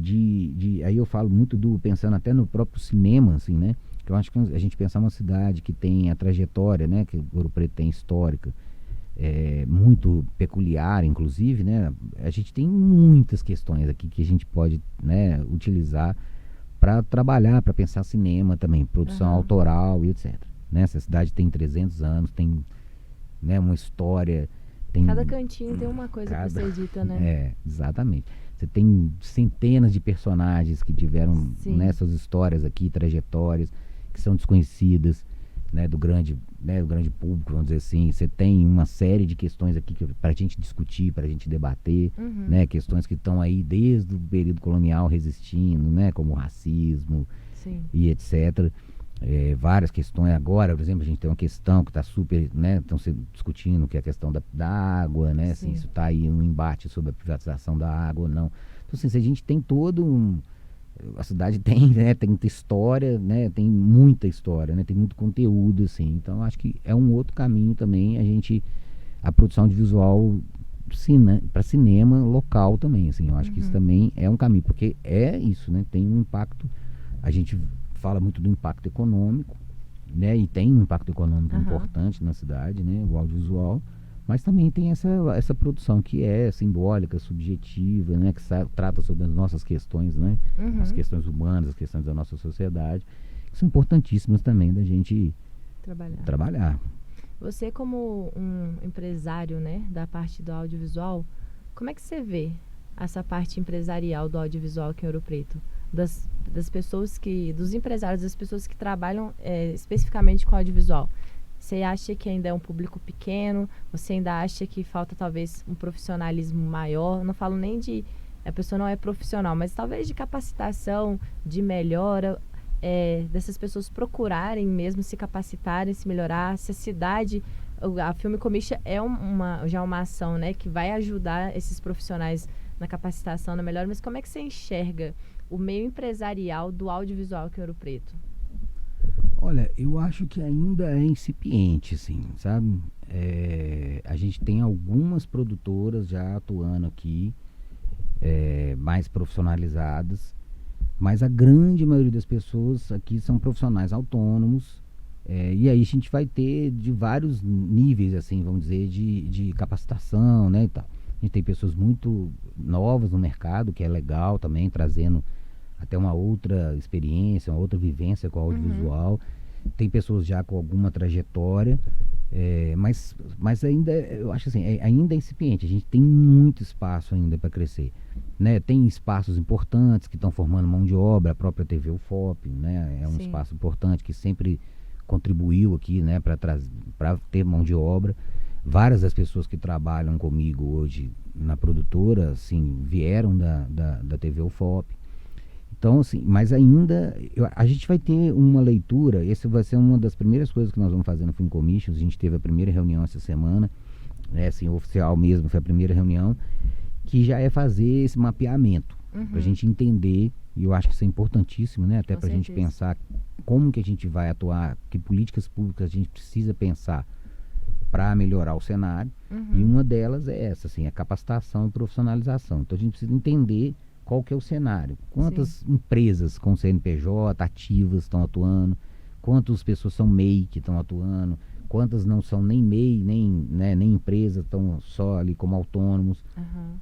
aí eu falo muito pensando até no próprio cinema, assim, né? Que eu acho que a gente pensar uma cidade que tem a trajetória, né? Que Ouro Preto tem histórica, muito peculiar, inclusive, né? A gente tem muitas questões aqui que a gente pode, né, utilizar para trabalhar, para pensar cinema também, produção autoral e etc. Né? Essa cidade tem 300 anos, tem, né, uma história. Cada cantinho tem uma coisa para ser dita, né? Exatamente. Você tem centenas de personagens que tiveram nessas histórias aqui, trajetórias, que são desconhecidas, né, do grande público, vamos dizer assim. Você tem uma série de questões aqui para a gente discutir, para a gente debater, né, questões que estão aí desde o período colonial resistindo, né, como o racismo e etc. Várias questões agora, por exemplo, a gente tem uma questão que está super, né, estão se discutindo, que é a questão da água, né, assim, isso está aí um embate sobre a privatização da água ou não. Então, assim, a gente tem a cidade tem, né, tem muita história, né, tem muita história, né, tem muito conteúdo, assim. Então, acho que é um outro caminho também a produção audiovisual para cinema local também, assim. Eu acho que isso também é um caminho, porque é isso, né, tem um impacto. A gente fala muito do impacto econômico, né? E tem um impacto econômico importante na cidade, né? O audiovisual, mas também tem essa produção que é simbólica, subjetiva, né? Que trata sobre as nossas questões, né? As questões humanas, as questões da nossa sociedade, que são importantíssimas também da gente trabalhar. Você, como um empresário, né, da parte do audiovisual, como é que você vê essa parte empresarial do audiovisual aqui em Ouro Preto? das pessoas dos empresários, das pessoas que trabalham especificamente com audiovisual? Você acha que ainda é um público pequeno? Você ainda acha que falta talvez um profissionalismo maior? Não falo nem de a pessoa não é profissional, mas talvez de capacitação, de melhora, dessas pessoas procurarem mesmo se capacitarem, se melhorar. Se a cidade, a Film Commission já uma ação, né, que vai ajudar esses profissionais na capacitação, na melhora, mas como é que você enxerga o meio empresarial do audiovisual aqui em Ouro Preto? Olha, eu acho que ainda é incipiente, assim, sabe? A gente tem algumas produtoras já atuando aqui, mais profissionalizadas, mas a grande maioria das pessoas aqui são profissionais autônomos, e aí a gente vai ter de vários níveis, assim, vamos dizer, de capacitação, né, e tal. A gente tem pessoas muito novas no mercado, que é legal também, trazendo até uma outra experiência, uma outra vivência com o audiovisual. Tem pessoas já com alguma trajetória, mas ainda, eu acho assim, ainda é incipiente. A gente tem muito espaço ainda para crescer, né? Tem espaços importantes que estão formando mão de obra, a própria TV UFOP, né? É um espaço importante que sempre contribuiu aqui, né, para ter mão de obra. Várias das pessoas que trabalham comigo hoje na produtora, assim, vieram da TV UFOP. Então, assim, mas ainda a gente vai ter uma leitura, essa vai ser uma das primeiras coisas que nós vamos fazer no Film Commission. A gente teve a primeira reunião essa semana, assim, oficial mesmo, foi a primeira reunião, que já é fazer esse mapeamento, para a gente entender, e eu acho que isso é importantíssimo, né, até para a gente pensar como que a gente vai atuar, que políticas públicas a gente precisa pensar para melhorar o cenário, e uma delas é essa, assim, a capacitação e profissionalização. Então a gente precisa entender qual que é o cenário, quantas empresas com CNPJ ativas estão atuando, quantas pessoas são MEI que estão atuando, quantas não são nem MEI, nem empresa, estão só ali como autônomos,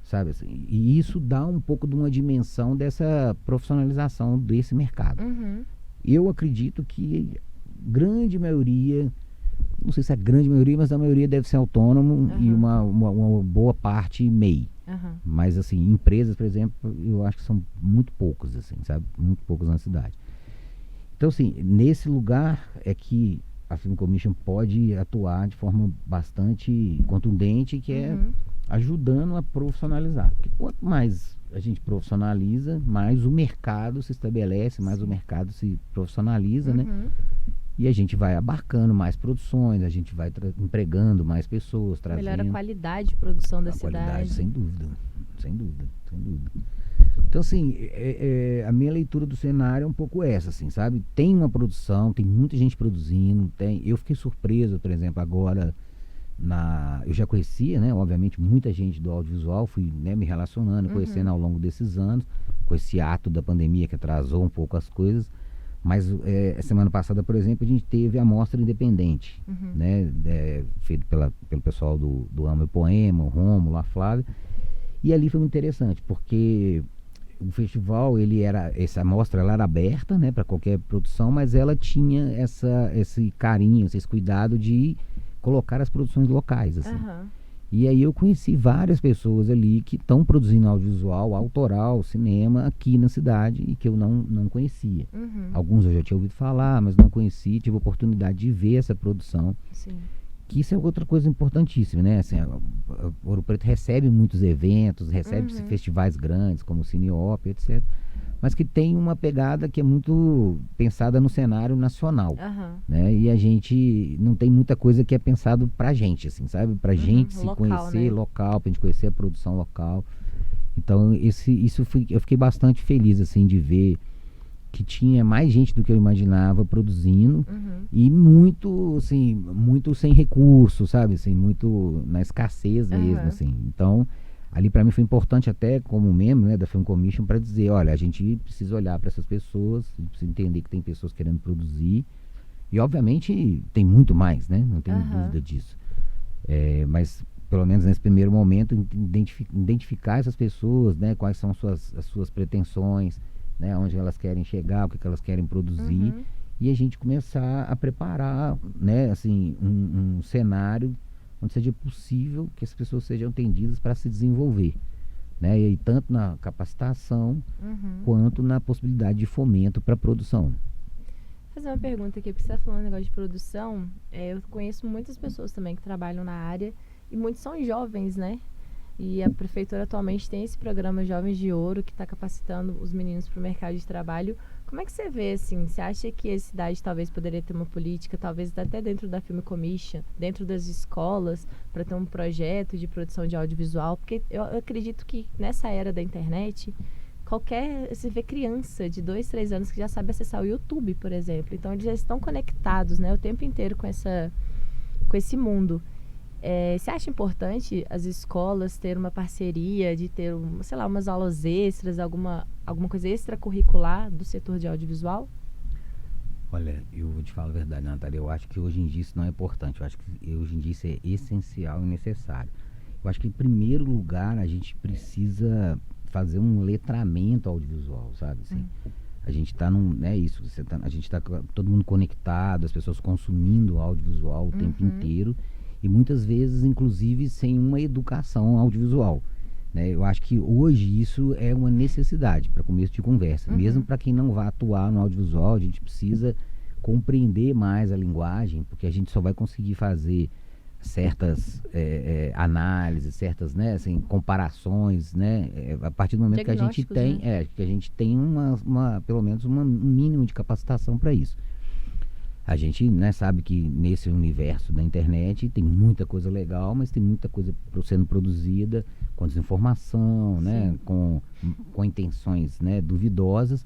sabe assim? E isso dá um pouco de uma dimensão dessa profissionalização desse mercado. Eu acredito que grande maioria, não sei se é a grande maioria, mas a maioria deve ser autônomo, e uma boa parte MEI. Mas assim, empresas, por exemplo, eu acho que são muito poucas, assim, sabe? Muito poucas na cidade. Então, assim, nesse lugar é que a Film Commission pode atuar de forma bastante contundente, que é ajudando a profissionalizar. Porque quanto mais a gente profissionaliza, mais o mercado se estabelece, mais o mercado se profissionaliza, né? E a gente vai abarcando mais produções, a gente vai empregando mais pessoas, trazendo... Melhora a qualidade de produção da cidade. Qualidade, sem dúvida, sem dúvida, sem dúvida. Então, assim, a minha leitura do cenário é um pouco essa, assim, sabe? Tem uma produção, tem muita gente produzindo, eu fiquei surpreso, por exemplo, agora, eu já conhecia, né, obviamente, muita gente do audiovisual, fui, né, me relacionando, conhecendo ao longo desses anos, com esse ato da pandemia que atrasou um pouco as coisas. Mas semana passada, por exemplo, a gente teve a Mostra Independente, né, feito pelo pessoal do Amo e Poema, o Rômulo, a Flávia. E ali foi muito interessante, porque o festival, essa mostra ela era aberta, né, para qualquer produção, mas ela tinha esse carinho, esse cuidado de colocar as produções locais, assim. E aí eu conheci várias pessoas ali que estão produzindo audiovisual, autoral, cinema aqui na cidade, e que eu não conhecia. Alguns eu já tinha ouvido falar, mas não conheci, tive a oportunidade de ver essa produção. Que isso é outra coisa importantíssima, né? Assim, Ouro Preto recebe muitos eventos, recebe festivais grandes, como o Cineop, etc. Mas que tem uma pegada que é muito pensada no cenário nacional, né? E a gente não tem muita coisa que é pensado pra gente, assim, sabe? Pra gente se conhecer, né? Local, pra gente conhecer a produção local. Então, eu fiquei bastante feliz, assim, de ver que tinha mais gente do que eu imaginava produzindo, e muito, assim, muito sem recurso, sabe? Assim, muito na escassez mesmo, assim. Então, ali para mim foi importante, até como membro, né, da Film Commission, para dizer, olha, a gente precisa olhar para essas pessoas, a gente precisa entender que tem pessoas querendo produzir, e obviamente tem muito mais, né? Não tenho dúvida disso. Mas pelo menos nesse primeiro momento, identificar essas pessoas, né, quais são as suas pretensões, né, onde elas querem chegar, o que elas querem produzir, e a gente começar a preparar, né, assim, um cenário onde seja possível que as pessoas sejam atendidas para se desenvolver, né? E aí, tanto na capacitação Uhum. quanto na possibilidade de fomento para a produção. Vou fazer uma pergunta aqui, porque você está falando um negócio de produção. Eu conheço muitas pessoas também que trabalham na área e muitos são jovens, né? E a prefeitura atualmente tem esse programa Jovens de Ouro que está capacitando os meninos para o mercado de trabalho. Como é que você vê, assim? Você acha que a cidade talvez poderia ter uma política, talvez até dentro da Film Commission, dentro das escolas, para ter um projeto de produção de audiovisual? Porque eu acredito que nessa era da internet, você vê criança de 2, 3 anos que já sabe acessar o YouTube, por exemplo. Então eles já estão conectados, né, o tempo inteiro com esse mundo. Você acha importante as escolas ter uma parceria, de ter, sei lá, umas aulas extras, alguma coisa extracurricular do setor de audiovisual? Olha, eu vou te falar a verdade, Natália, eu acho que hoje em dia isso não é importante, eu acho que hoje em dia isso é essencial e necessário. Eu acho que, em primeiro lugar, a gente precisa fazer um letramento audiovisual, sabe? Assim, a gente está isso, a gente está todo mundo conectado, as pessoas consumindo audiovisual o tempo inteiro e muitas vezes, inclusive, sem uma educação audiovisual, né? Eu acho que hoje isso é uma necessidade para começo de conversa. Mesmo para quem não vai atuar no audiovisual, a gente precisa compreender mais a linguagem, porque a gente só vai conseguir fazer certas análises, certas, né, assim, comparações, né, a partir do momento que a gente tem, né? Que a gente tem pelo menos um mínimo de capacitação para isso. A gente, né, sabe que nesse universo da internet tem muita coisa legal, mas tem muita coisa sendo produzida com desinformação, né, com intenções, né, duvidosas.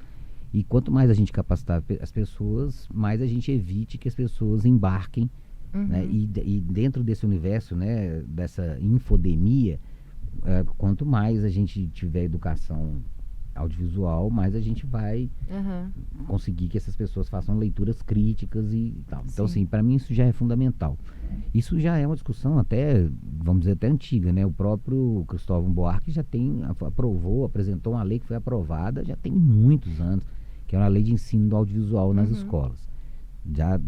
E quanto mais a gente capacitar as pessoas, mais a gente evite que as pessoas embarquem, né, e dentro desse universo, né, dessa infodemia, quanto mais a gente tiver educação audiovisual, mais a gente vai conseguir que essas pessoas façam leituras críticas e tal. Então, assim, para mim isso já é fundamental. Isso já é uma discussão até, vamos dizer, até antiga, né? O próprio Cristóvão Buarque já apresentou uma lei que foi aprovada já tem muitos anos, que é uma lei de ensino do audiovisual nas escolas.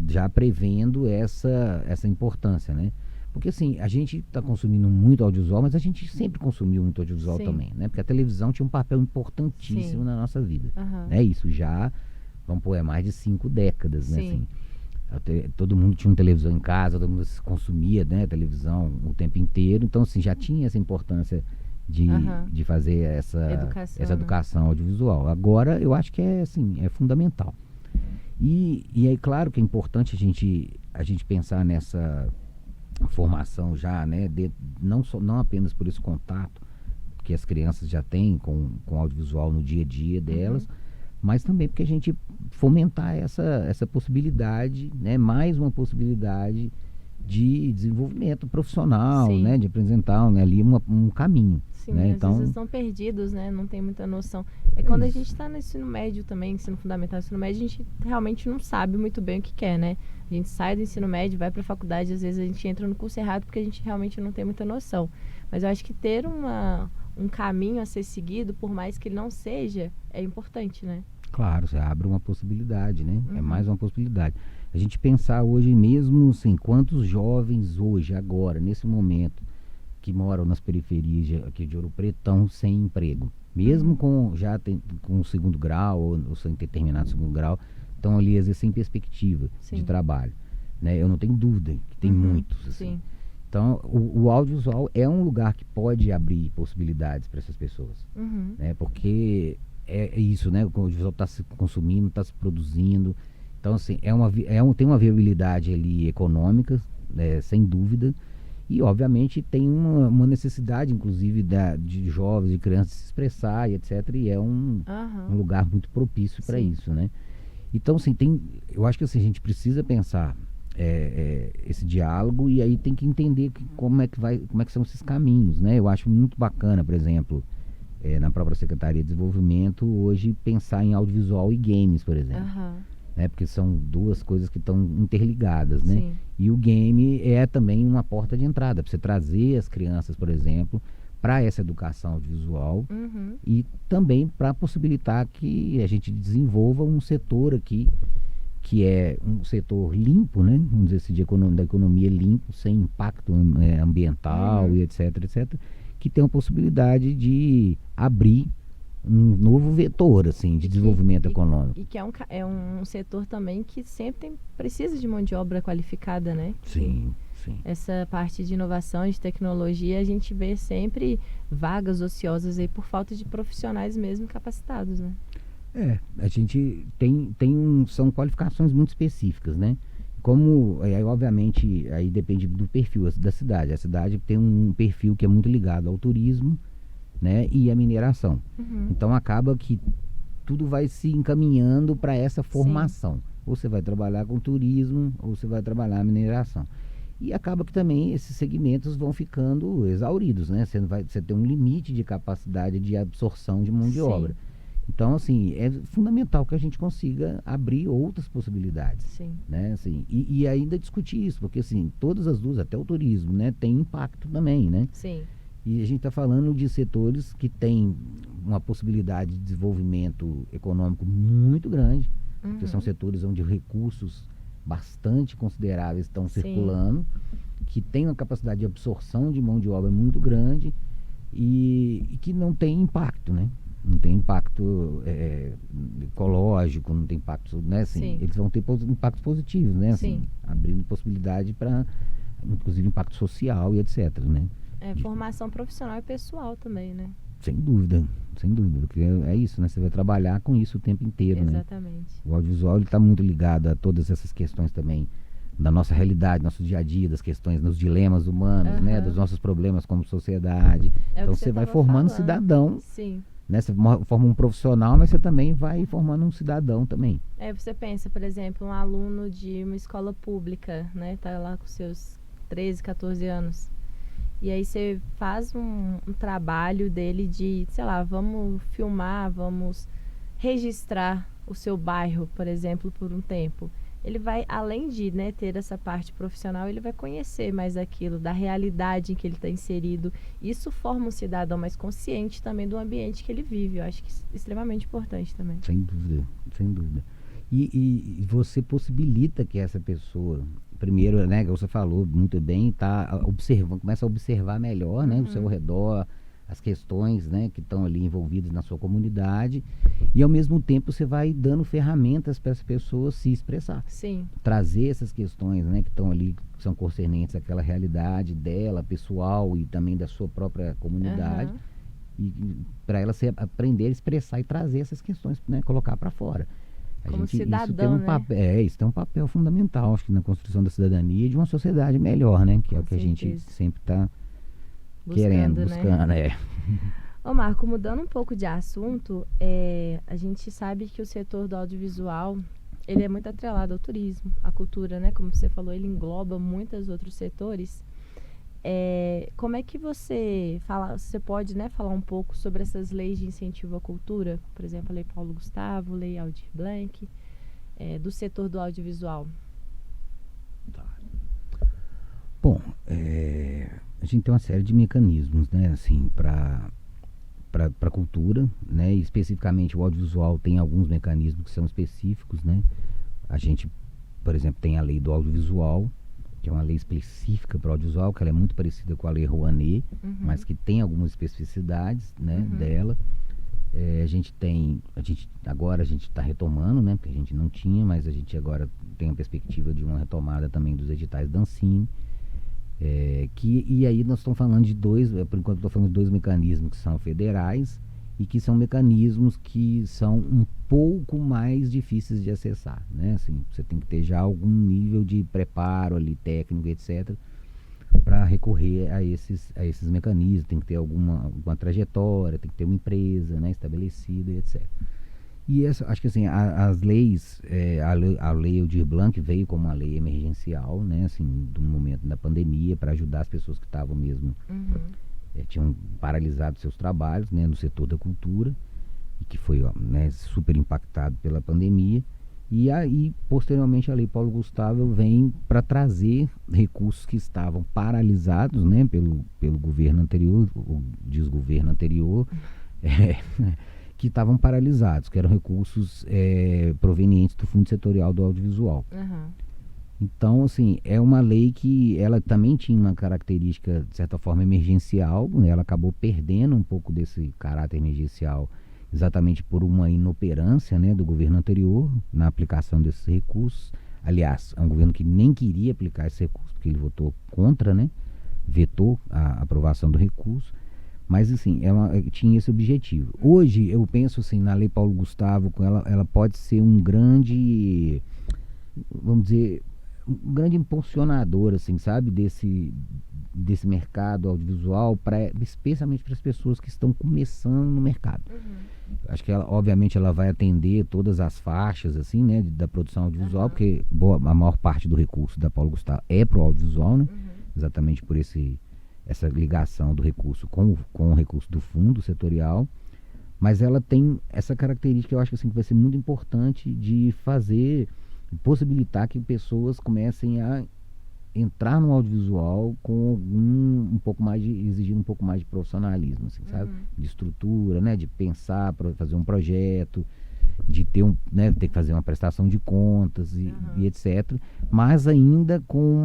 Já prevendo essa importância, né? Porque assim, a gente está consumindo muito audiovisual, mas a gente sempre consumiu muito audiovisual também, né? Porque a televisão tinha um papel importantíssimo na nossa vida. Né? Isso já, vamos pôr, mais de 5 décadas, né? Assim, todo mundo tinha uma televisão em casa, todo mundo consumia, né, televisão o tempo inteiro. Então, assim, já tinha essa importância de fazer essa educação audiovisual. Agora, eu acho que é fundamental. E é claro que é importante a gente pensar nessa formação já, né, não apenas por esse contato que as crianças já têm com o audiovisual no dia a dia delas, mas também porque a gente fomentar essa possibilidade, né, mais uma possibilidade de desenvolvimento profissional, né, de apresentar, né, ali um caminho. Sim, né? Às Então, vezes estão perdidos, né? Não tem muita noção. Quando a gente está no ensino médio também, ensino fundamental, ensino médio, a gente realmente não sabe muito bem o que quer, né? A gente sai do ensino médio, vai para a faculdade, às vezes a gente entra no curso errado porque a gente realmente não tem muita noção. Mas eu acho que ter um caminho a ser seguido, por mais que ele não seja, é importante, né? Claro, você abre uma possibilidade, né? É mais uma possibilidade. A gente pensar hoje mesmo, assim, quantos jovens hoje, agora, nesse momento, que moram nas periferias aqui de Ouro Preto estão sem emprego. Mesmo com o segundo grau, ou sem ter terminado o segundo grau, estão ali, às vezes, sem perspectiva de trabalho. Né? Eu não tenho dúvida que tem muitos. Assim. Então, o audiovisual é um lugar que pode abrir possibilidades para essas pessoas. Né? Porque é isso, né? O audiovisual está se consumindo, está se produzindo. Então, assim, tem uma viabilidade ali econômica, sem dúvida. E, obviamente, tem uma necessidade, inclusive, de jovens, de crianças se expressar e etc. E é um lugar muito propício para isso, né? Então, assim, eu acho que assim, a gente precisa pensar esse diálogo e aí tem que entender como é que são esses caminhos, né? Eu acho muito bacana, por exemplo, na própria Secretaria de Desenvolvimento, hoje, pensar em audiovisual e games, por exemplo. Né? Porque são duas coisas que estão interligadas, né? E o game é também uma porta de entrada para você trazer as crianças, por exemplo, para essa educação audiovisual e também para possibilitar que a gente desenvolva um setor aqui que é um setor limpo, né? Vamos dizer assim, da economia limpo, sem impacto ambiental e etc, etc, que tem a possibilidade de abrir um novo vetor assim, de desenvolvimento econômico. E que é um setor também que sempre precisa de mão de obra qualificada, né? Sim, sim. Essa parte de inovação, de tecnologia, a gente vê sempre vagas ociosas aí por falta de profissionais mesmo capacitados, né? A gente são qualificações muito específicas, né? Como, aí, obviamente, aí depende do perfil da cidade. A cidade tem um perfil que é muito ligado ao turismo, né, e à mineração. Então acaba que tudo vai se encaminhando para essa formação. Sim. Ou você vai trabalhar com turismo, ou você vai trabalhar a mineração. E acaba que também esses segmentos vão ficando exauridos, né? Você tem um limite de capacidade de absorção de mão de obra. Então, assim, é fundamental que a gente consiga abrir outras possibilidades. Sim. Né? Assim, e ainda discutir isso, porque assim, todas as duas, até o turismo, né, tem impacto também, né? Sim. E a gente está falando de setores que têm uma possibilidade de desenvolvimento econômico muito grande, porque são setores onde recursos bastante consideráveis estão circulando, que têm uma capacidade de absorção de mão de obra muito grande e que não tem impacto, né? Não tem impacto ecológico, não tem impacto, né? Assim, eles vão ter impactos positivos, né? Assim, abrindo possibilidade para, inclusive, impacto social e etc, né? Formação profissional e pessoal também, né? Sem dúvida, porque é isso, né? Você vai trabalhar com isso o tempo inteiro, né? Exatamente. O audiovisual está muito ligado a todas essas questões também da nossa realidade, nosso dia a dia, das questões, dos dilemas humanos, né? Dos nossos problemas como sociedade. Então você vai formando cidadão. Sim. Né? Você forma um profissional, mas você também vai formando um cidadão também. Você pensa, por exemplo, um aluno de uma escola pública, né? Tá lá com seus 13, 14 anos. E aí você faz um trabalho dele de, sei lá, vamos filmar, vamos registrar o seu bairro, por exemplo, por um tempo. Ele vai, além de, né, ter essa parte profissional, ele vai conhecer mais aquilo, da realidade em que ele está inserido. Isso forma um cidadão mais consciente também do ambiente que ele vive. Eu acho que isso é extremamente importante também. Sem dúvida, sem dúvida. E você possibilita que essa pessoa, primeiro, né, que você falou muito bem, começa a observar melhor, né, o seu redor, as questões, né, que estão ali envolvidas na sua comunidade, e ao mesmo tempo você vai dando ferramentas para essa pessoa se expressar. Sim. Trazer essas questões, né, que estão ali, que são concernentes àquela realidade dela, pessoal e também da sua própria comunidade, e para ela aprender a expressar e trazer essas questões, né, colocar para fora. Como cidadão, isso tem um papel fundamental, acho que na construção da cidadania e de uma sociedade melhor, né? Que é o que a gente sempre está querendo, buscando, né? Ô Marco, mudando um pouco de assunto, a gente sabe que o setor do audiovisual, ele é muito atrelado ao turismo, à cultura, né? Como você falou, ele engloba muitos outros setores. Como é que você pode, né, falar um pouco sobre essas leis de incentivo à cultura? Por exemplo, a Lei Paulo Gustavo, Lei Aldir Blanc, do setor do audiovisual. Tá. Bom, a gente tem uma série de mecanismos, né, assim, para a cultura, né, e especificamente o audiovisual tem alguns mecanismos que são específicos, né. A gente, por exemplo, tem a Lei do Audiovisual, que é uma lei específica para o audiovisual, que ela é muito parecida com a Lei Rouanet, mas que tem algumas especificidades, né, dela. Agora a gente está retomando, né, porque a gente não tinha, mas a gente agora tem a perspectiva de uma retomada também dos editais da Ancine. E aí nós estamos falando de por enquanto estou falando de dois mecanismos que são federais e que são mecanismos que são um pouco mais difíceis de acessar, né? Assim, você tem que ter já algum nível de preparo ali, técnico, etc., para recorrer a esses mecanismos. Tem que ter alguma trajetória, tem que ter uma empresa, né, estabelecida, etc. E acho que assim, as leis, a lei Aldir Blanc veio como uma lei emergencial, né, assim, do momento da pandemia, para ajudar as pessoas que estavam mesmo tinham paralisado seus trabalhos, né, no setor da cultura, e que foi, né, super impactado pela pandemia. E aí, posteriormente, a Lei Paulo Gustavo vem para trazer recursos que estavam paralisados, né, pelo governo anterior, o desgoverno anterior, que estavam paralisados, que eram recursos provenientes do Fundo Setorial do Audiovisual. Então, assim, é uma lei que ela também tinha uma característica, de certa forma, emergencial, né? Ela acabou perdendo um pouco desse caráter emergencial exatamente por uma inoperância, né, do governo anterior na aplicação desses recursos. Aliás, é um governo que nem queria aplicar esse recurso, porque ele votou contra, né, vetou a aprovação do recurso. Mas, assim, tinha esse objetivo. Hoje, eu penso assim, na Lei Paulo Gustavo, ela pode ser um grande, vamos dizer, um grande impulsionador, assim, sabe, desse mercado audiovisual, especialmente para as pessoas que estão começando no mercado. Acho que ela, obviamente, ela vai atender todas as faixas, assim, né, da produção audiovisual, porque a maior parte do recurso da Paulo Gustavo é pro audiovisual, né, exatamente por essa ligação do recurso com o recurso do fundo setorial. Mas ela tem essa característica, eu acho que, assim, que vai ser muito importante de possibilitar que pessoas comecem a entrar no audiovisual com exigindo um pouco mais de profissionalismo, assim, sabe? De estrutura, né? De pensar para fazer um projeto, de ter que fazer uma prestação de contas e etc. Mas ainda com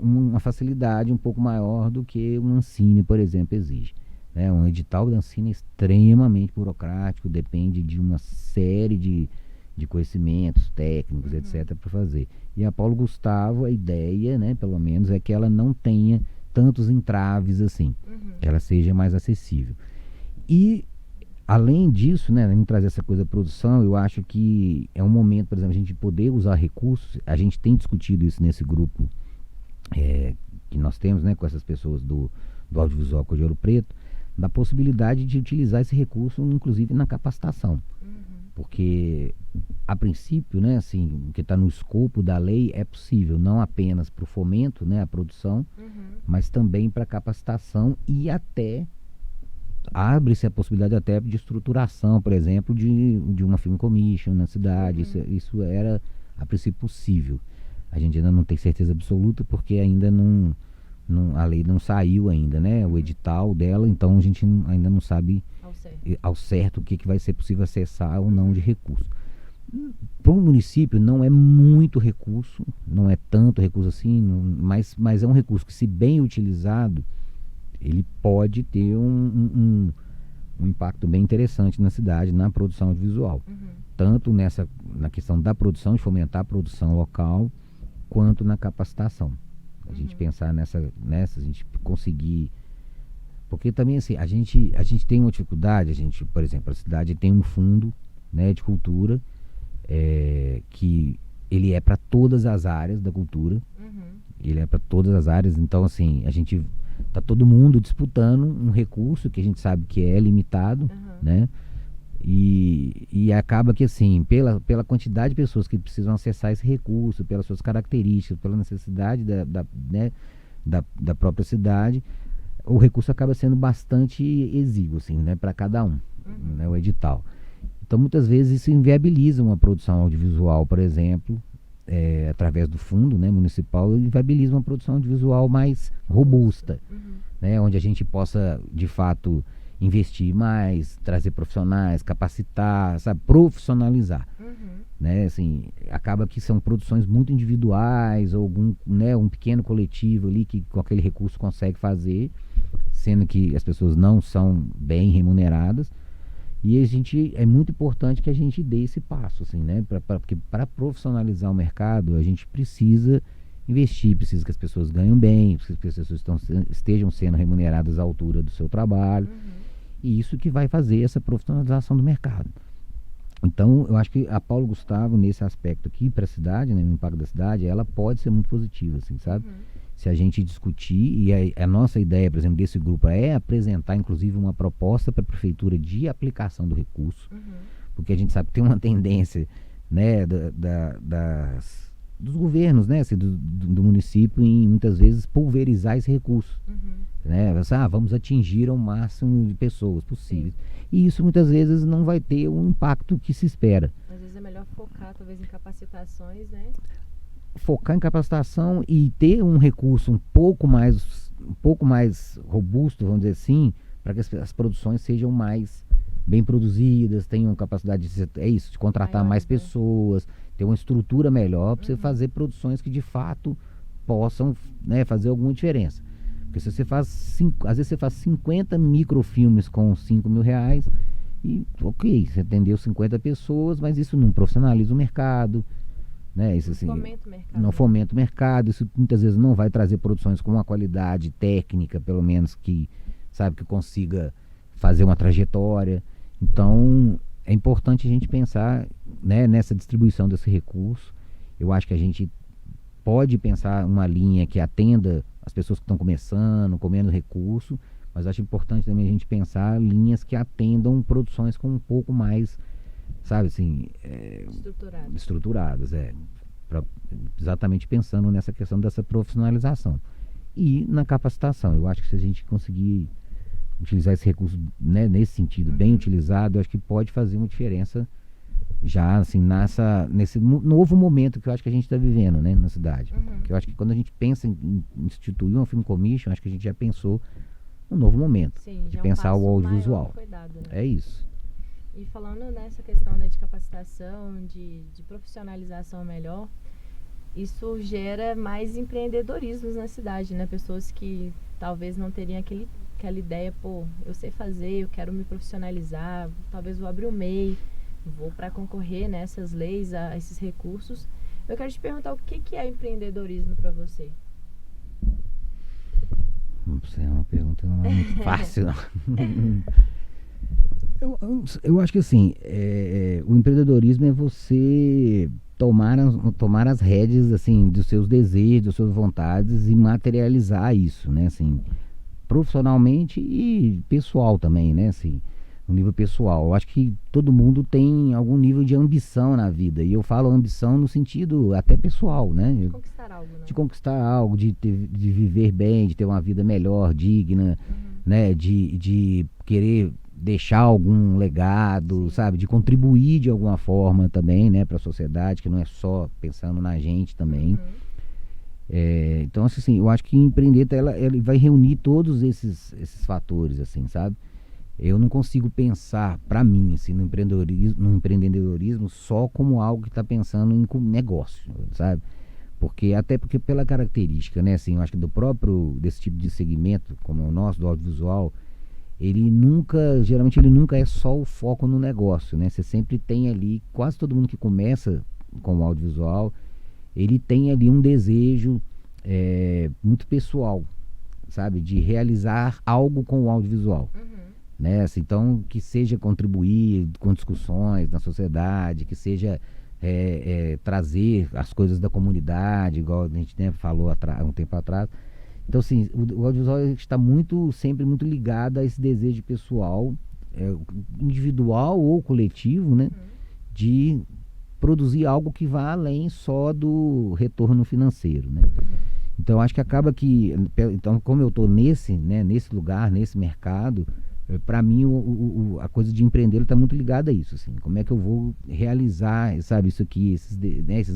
uma facilidade um pouco maior do que o Ancine, por exemplo, exige. Né? Um edital da Ancine é extremamente burocrático, depende de uma série de conhecimentos técnicos, etc., para fazer. E a Paulo Gustavo, a ideia, né, pelo menos, é que ela não tenha tantos entraves assim, que ela seja mais acessível. E, além disso, né, em trazer essa coisa da produção, eu acho que é um momento, por exemplo, a gente poder usar recursos. A gente tem discutido isso nesse grupo que nós temos, né, com essas pessoas do audiovisual Cor de Ouro Preto, da possibilidade de utilizar esse recurso, inclusive, na capacitação. Porque, a princípio, né, assim, o que está no escopo da lei é possível, não apenas para o fomento, né, a produção, mas também para a capacitação, e até abre-se a possibilidade até de estruturação, por exemplo, de uma film commission na cidade. Isso era, a princípio, possível. A gente ainda não tem certeza absoluta, porque ainda a lei não saiu ainda, né, o edital dela, então a gente ainda não sabe ao certo o que vai ser possível acessar ou não de recurso. Para o município não é muito recurso, não é tanto recurso assim, mas é um recurso que, se bem utilizado, ele pode ter um impacto bem interessante na cidade, na produção audiovisual. Tanto na questão da produção, de fomentar a produção local, quanto na capacitação. A gente pensar nessa, a gente conseguir. Porque também, assim, a gente tem uma dificuldade, por exemplo, a cidade tem um fundo, né, de cultura, que ele é para todas as áreas da cultura. Ele é para todas as áreas, então, assim, tá todo mundo disputando um recurso que a gente sabe que é limitado, né? E acaba que, assim, pela quantidade de pessoas que precisam acessar esse recurso, pelas suas características, pela necessidade da própria cidade, o recurso acaba sendo bastante exíguo, assim, né, para cada um, né, o edital. Então, muitas vezes isso inviabiliza uma produção audiovisual, por exemplo, através do fundo, né, municipal, inviabiliza uma produção audiovisual mais robusta, né, onde a gente possa, de fato, investir mais, trazer profissionais, capacitar, sabe, profissionalizar. Né, assim, acaba que são produções muito individuais, ou um pequeno coletivo ali que com aquele recurso consegue fazer, sendo que as pessoas não são bem remuneradas. E é muito importante que a gente dê esse passo, assim, né, porque para profissionalizar o mercado, a gente precisa investir, precisa que as pessoas ganhem bem, precisa que as pessoas estejam sendo remuneradas à altura do seu trabalho. E isso que vai fazer essa profissionalização do mercado. Então, eu acho que a Paulo Gustavo, nesse aspecto aqui, para a cidade, né, o impacto da cidade, ela pode ser muito positiva, assim, sabe? Se a gente discutir, e a nossa ideia, por exemplo, desse grupo é apresentar, inclusive, uma proposta para a prefeitura de aplicação do recurso, porque a gente sabe que tem uma tendência, né, dos governos, né, assim, do município, em muitas vezes pulverizar esse recurso. Né? Vamos atingir ao máximo de pessoas possíveis. E isso muitas vezes não vai ter o impacto que se espera. Às vezes é melhor focar, talvez, em capacitações, né? Focar em capacitação e ter um recurso um pouco mais robusto, vamos dizer assim, para que as produções sejam mais bem produzidas, tenham capacidade de contratar mais pessoas, ter uma estrutura melhor para você fazer produções que de fato possam, né, fazer alguma diferença. Porque se você às vezes você faz 50 microfilmes com R$ 5.000 e ok, você atendeu 50 pessoas, mas isso não profissionaliza o mercado, né? Isso, assim, não fomenta o mercado, isso muitas vezes não vai trazer produções com uma qualidade técnica, pelo menos que, sabe, que consiga fazer uma trajetória. Então, é importante a gente pensar, né, nessa distribuição desse recurso. Eu acho que a gente pode pensar uma linha que atenda as pessoas que estão começando, com menos recurso, mas acho importante também a gente pensar linhas que atendam produções com um pouco mais, sabe, assim, estruturadas, exatamente pensando nessa questão dessa profissionalização e na capacitação. Eu acho que se a gente conseguir utilizar esse recurso, né, nesse sentido, bem utilizado, eu acho que pode fazer uma diferença já, assim, nesse novo momento que eu acho que a gente está vivendo, né, na cidade. Porque eu acho que quando a gente pensa em instituir uma Film Commission, acho que a gente já pensou um novo momento. Sim, de pensar o audiovisual. Cuidado, né? É isso. E falando nessa questão, né, de capacitação, de profissionalização melhor, isso gera mais empreendedorismos na cidade, né? Pessoas que talvez não teriam aquela ideia, pô, eu sei fazer, eu quero me profissionalizar, talvez vou abrir um MEI, vou para concorrer nessas leis, a esses recursos. Eu quero te perguntar o que é empreendedorismo para você? Isso é uma pergunta não é muito fácil, não. Eu acho que assim, o empreendedorismo é você tomar as rédeas, assim, dos seus desejos, das suas vontades e materializar isso, né, assim, profissionalmente e pessoal também, né, assim, no nível pessoal. Eu acho que todo mundo tem algum nível de ambição na vida, e eu falo ambição no sentido até pessoal, né? De conquistar algo, né? De conquistar algo, de viver bem, de ter uma vida melhor, digna, né? De querer deixar algum legado, sabe? De contribuir de alguma forma também, né, para a sociedade, que não é só pensando na gente também. Então, assim, eu acho que empreender, ele vai reunir todos esses fatores, assim, sabe? Eu não consigo pensar, para mim, assim, no empreendedorismo só como algo que está pensando em negócio, sabe? Porque pela característica, né, assim, eu acho que desse tipo de segmento, como o nosso, do audiovisual, geralmente ele nunca é só o foco no negócio, né? Você sempre tem ali, quase todo mundo que começa com o audiovisual, ele tem ali um desejo muito pessoal, sabe? De realizar algo com o audiovisual. Né? Assim, então, que seja contribuir com discussões na sociedade, que seja trazer as coisas da comunidade, igual a gente, né, falou um tempo atrás. Então, assim, o audiovisual está sempre muito ligado a esse desejo pessoal, individual ou coletivo, né, de produzir algo que vá além só do retorno financeiro, né? Então, acho que acaba que, então, como eu estou nesse lugar, nesse mercado, para mim a coisa de empreender está muito ligada a isso, assim, como é que eu vou realizar, sabe, isso aqui, esses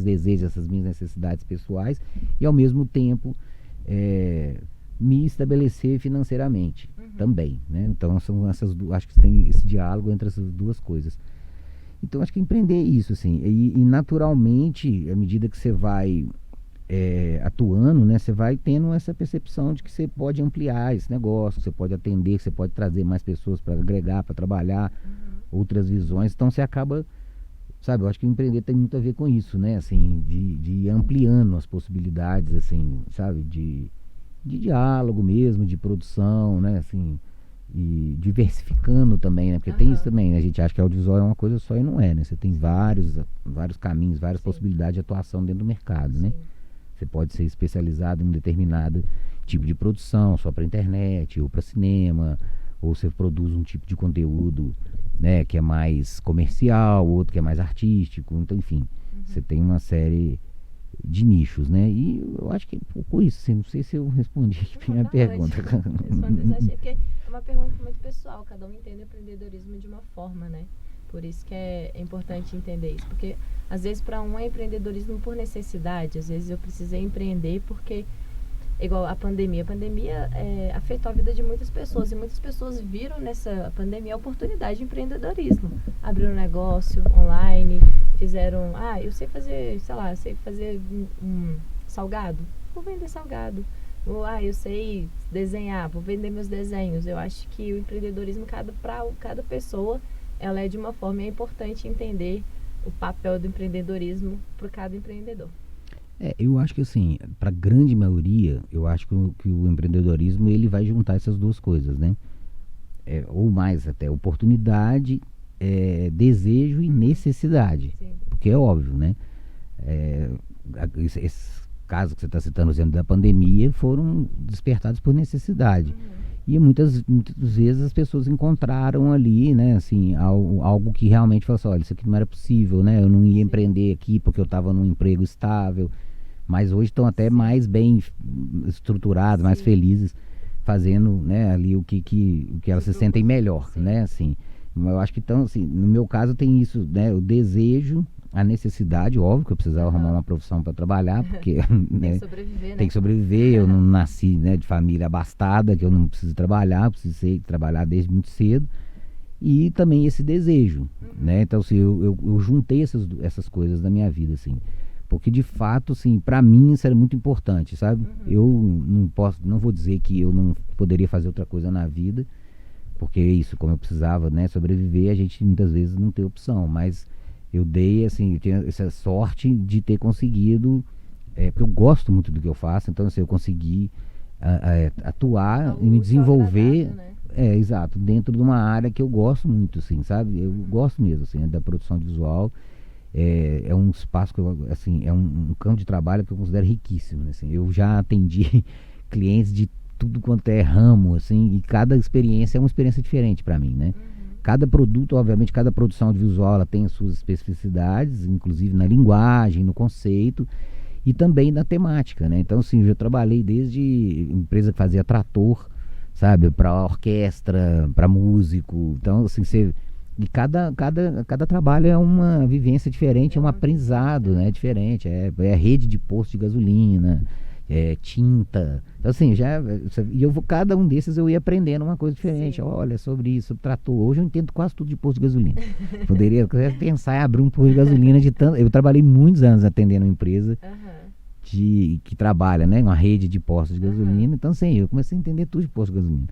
desejos, essas minhas necessidades pessoais, e ao mesmo tempo me estabelecer financeiramente também, né? Então são acho que tem esse diálogo entre essas duas coisas. Então acho que empreender é isso, assim, e naturalmente, à medida que você vai atuando, né, você vai tendo essa percepção de que você pode ampliar esse negócio, que você pode atender, que você pode trazer mais pessoas para agregar, para trabalhar outras visões. Então você acaba, sabe, eu acho que empreender tem muito a ver com isso, né, assim, de ir ampliando as possibilidades, assim, sabe, de diálogo mesmo, de produção, né, assim, e diversificando também, né, porque tem isso também, né, a gente acha que audiovisual é uma coisa só e não é, né, você tem vários caminhos, várias possibilidades de atuação dentro do mercado, né. Você pode ser especializado em um determinado tipo de produção, só para internet, ou para cinema, ou você produz um tipo de conteúdo, né, que é mais comercial, outro que é mais artístico. Então, enfim, você tem uma série de nichos, né? E eu acho que é um pouco isso, assim, não sei se eu respondi a minha pergunta. Porque é uma pergunta muito pessoal, cada um entende o empreendedorismo de uma forma, né? Por isso que é importante entender isso, porque às vezes para um é empreendedorismo por necessidade, às vezes eu precisei empreender porque, igual a pandemia afetou a vida de muitas pessoas, e muitas pessoas viram nessa pandemia a oportunidade de empreendedorismo, abriram um negócio online, fizeram, eu sei fazer, sei lá, eu sei fazer um salgado, vou vender salgado. Ou, eu sei desenhar, vou vender meus desenhos. Eu acho que o empreendedorismo, para cada pessoa, ela é de uma forma, e é importante entender o papel do empreendedorismo para cada empreendedor. Eu acho que assim, para a grande maioria, eu acho que o empreendedorismo ele vai juntar essas duas coisas, né? Ou mais até, oportunidade, desejo e necessidade. Sim. Porque é óbvio, né? Esses casos que você está citando, o exemplo da pandemia, foram despertados por necessidade. E muitas vezes as pessoas encontraram ali, né, assim, algo que realmente falou assim, olha, isso aqui não era possível, né? Eu não ia empreender aqui porque eu estava num emprego estável. Mas hoje estão até mais bem estruturados, mais felizes, fazendo, né, ali o que elas se sentem melhor, né, assim. Eu acho que então, assim, no meu caso tem isso, né, o desejo, a necessidade, óbvio que eu precisava arrumar uma profissão para trabalhar, porque né, Tem que sobreviver, né? tem que sobreviver. Eu não nasci, né, de família abastada, que eu não preciso trabalhar, precisei trabalhar desde muito cedo. E também esse desejo, né? Então, assim, eu juntei essas coisas na minha vida, assim. Porque, de fato, assim, para mim isso era muito importante, sabe? Eu não vou dizer que eu não poderia fazer outra coisa na vida, porque isso, como eu precisava, né, sobreviver, a gente muitas vezes não tem opção. Mas eu dei, assim, eu tinha essa sorte de ter conseguido, porque eu gosto muito do que eu faço, então, assim, eu consegui atuar e me desenvolver. Agradável, né? Exato, dentro de uma área que eu gosto muito, assim, sabe? Eu gosto mesmo, assim, da produção de visual. É um espaço que assim, é um campo de trabalho que eu considero riquíssimo, assim. Eu já atendi clientes de tudo quanto é ramo, assim, e cada experiência é uma experiência diferente para mim, né? Cada produto, obviamente, cada produção audiovisual ela tem as suas especificidades, inclusive na linguagem, no conceito e também na temática, né? Então, assim, eu já trabalhei desde empresa que fazia trator, sabe, para orquestra, para músico. Então, assim, e cada trabalho é uma vivência diferente, é um aprendizado, né, diferente. É rede de posto de gasolina, tinta. Então, assim, cada um desses eu ia aprendendo uma coisa diferente. Olha, sobre isso, sobre trator. Hoje eu entendo quase tudo de posto de gasolina. Poderia pensar em abrir um posto de gasolina de tanto. Eu trabalhei muitos anos atendendo uma empresa que trabalha, né, uma rede de postos de gasolina. Então, assim, eu comecei a entender tudo de posto de gasolina.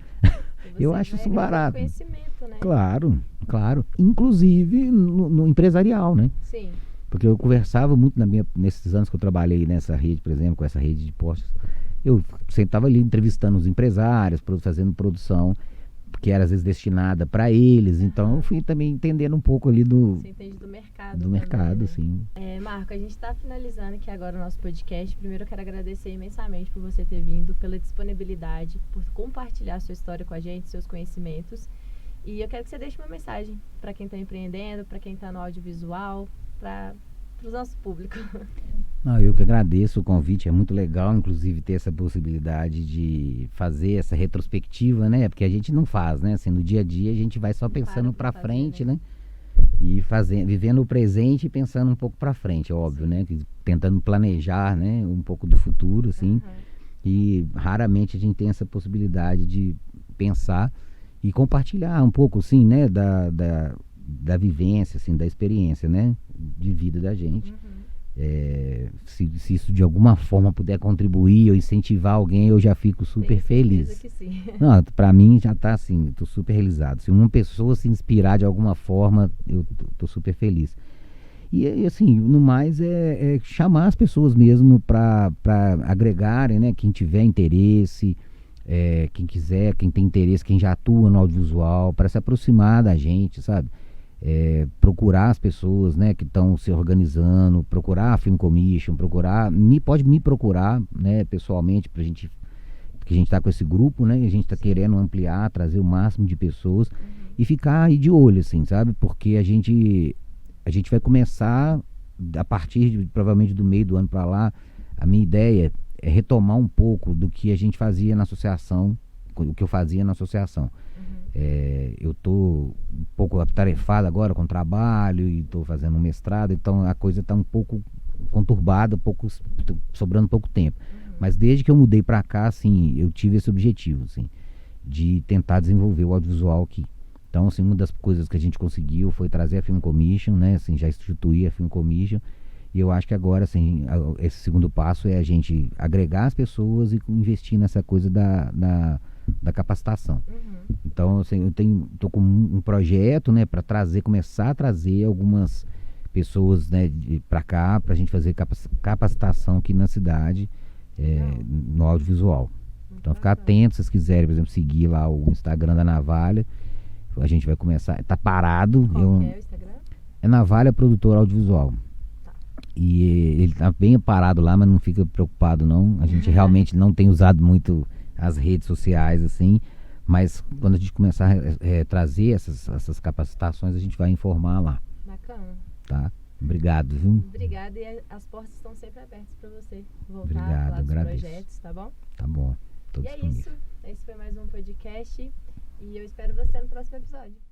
Eu acho isso barato. Conhecimento, né? Claro. Inclusive no empresarial, né? Sim. Porque eu conversava muito nesses anos que eu trabalhei nessa rede, por exemplo, com essa rede de postos. Eu sempre estava ali entrevistando os empresários, fazendo produção que era às vezes destinada para eles. Então eu fui também entendendo um pouco ali Você entende do mercado. do também, mercado, né? sim. Marco, a gente está finalizando aqui agora o nosso podcast. Primeiro eu quero agradecer imensamente por você ter vindo, pela disponibilidade, por compartilhar sua história com a gente, seus conhecimentos. E eu quero que você deixe uma mensagem para quem está empreendendo, para quem está no audiovisual, para o nosso público. Eu que agradeço o convite, é muito legal, inclusive, ter essa possibilidade de fazer essa retrospectiva, né? Porque a gente não faz, né? Assim, no dia a dia a gente vai só pensando para frente, né? E vivendo o presente e pensando um pouco para frente, óbvio, né? Tentando planejar, né? Um pouco do futuro, assim. E raramente a gente tem essa possibilidade de pensar e compartilhar um pouco, assim, né? Da vivência, assim, da experiência, né? De vida da gente. Se isso de alguma forma puder contribuir ou incentivar alguém, eu já fico super feliz. Que sim. Não, pra mim já tá assim, tô super realizado. Se uma pessoa se inspirar de alguma forma, eu tô super feliz. E assim, no mais é chamar as pessoas mesmo para agregarem, né? Quem tiver interesse, quem quiser, quem tem interesse, quem já atua no audiovisual, para se aproximar da gente, sabe? Procurar as pessoas, né, que estão se organizando, procurar a Film Commission, pode me procurar, né, pessoalmente, porque a gente está com esse grupo, né, e a gente está querendo ampliar, trazer o máximo de pessoas e ficar aí de olho, assim, sabe? Porque a gente vai começar a partir provavelmente do meio do ano para lá. A minha ideia é retomar um pouco do que a gente fazia na associação, o que eu fazia na associação. Eu estou um pouco atarefado agora com o trabalho e estou fazendo um mestrado, então a coisa está um pouco conturbada, sobrando pouco tempo. Mas desde que eu mudei para cá, assim, eu tive esse objetivo, assim, de tentar desenvolver o audiovisual aqui. Então, assim, uma das coisas que a gente conseguiu foi trazer a Film Commission, né? Assim, já instituir a Film Commission. E eu acho que agora, assim, esse segundo passo é a gente agregar as pessoas e investir nessa coisa da capacitação. Então, assim, eu tô com um projeto, né, para começar a trazer algumas pessoas, né, para cá, para a gente fazer capacitação aqui na cidade, no audiovisual. Então, ficar atento, se vocês quiserem, por exemplo, seguir lá o Instagram da Navalha. A gente vai começar, tá parado. Qual que é o Instagram? É Navalha Produtor Audiovisual. Tá. E ele tá bem parado lá, mas não fica preocupado não. A gente realmente não tem usado muito as redes sociais, assim. Mas quando a gente começar a trazer essas capacitações, a gente vai informar lá. Bacana. Tá? Obrigado, viu? Obrigada, e as portas estão sempre abertas para você voltar. Obrigado, a falar dos agradeço. projetos, tá bom? Tá bom. Tô e disponível. é isso. Esse foi mais um podcast e eu espero você no próximo episódio.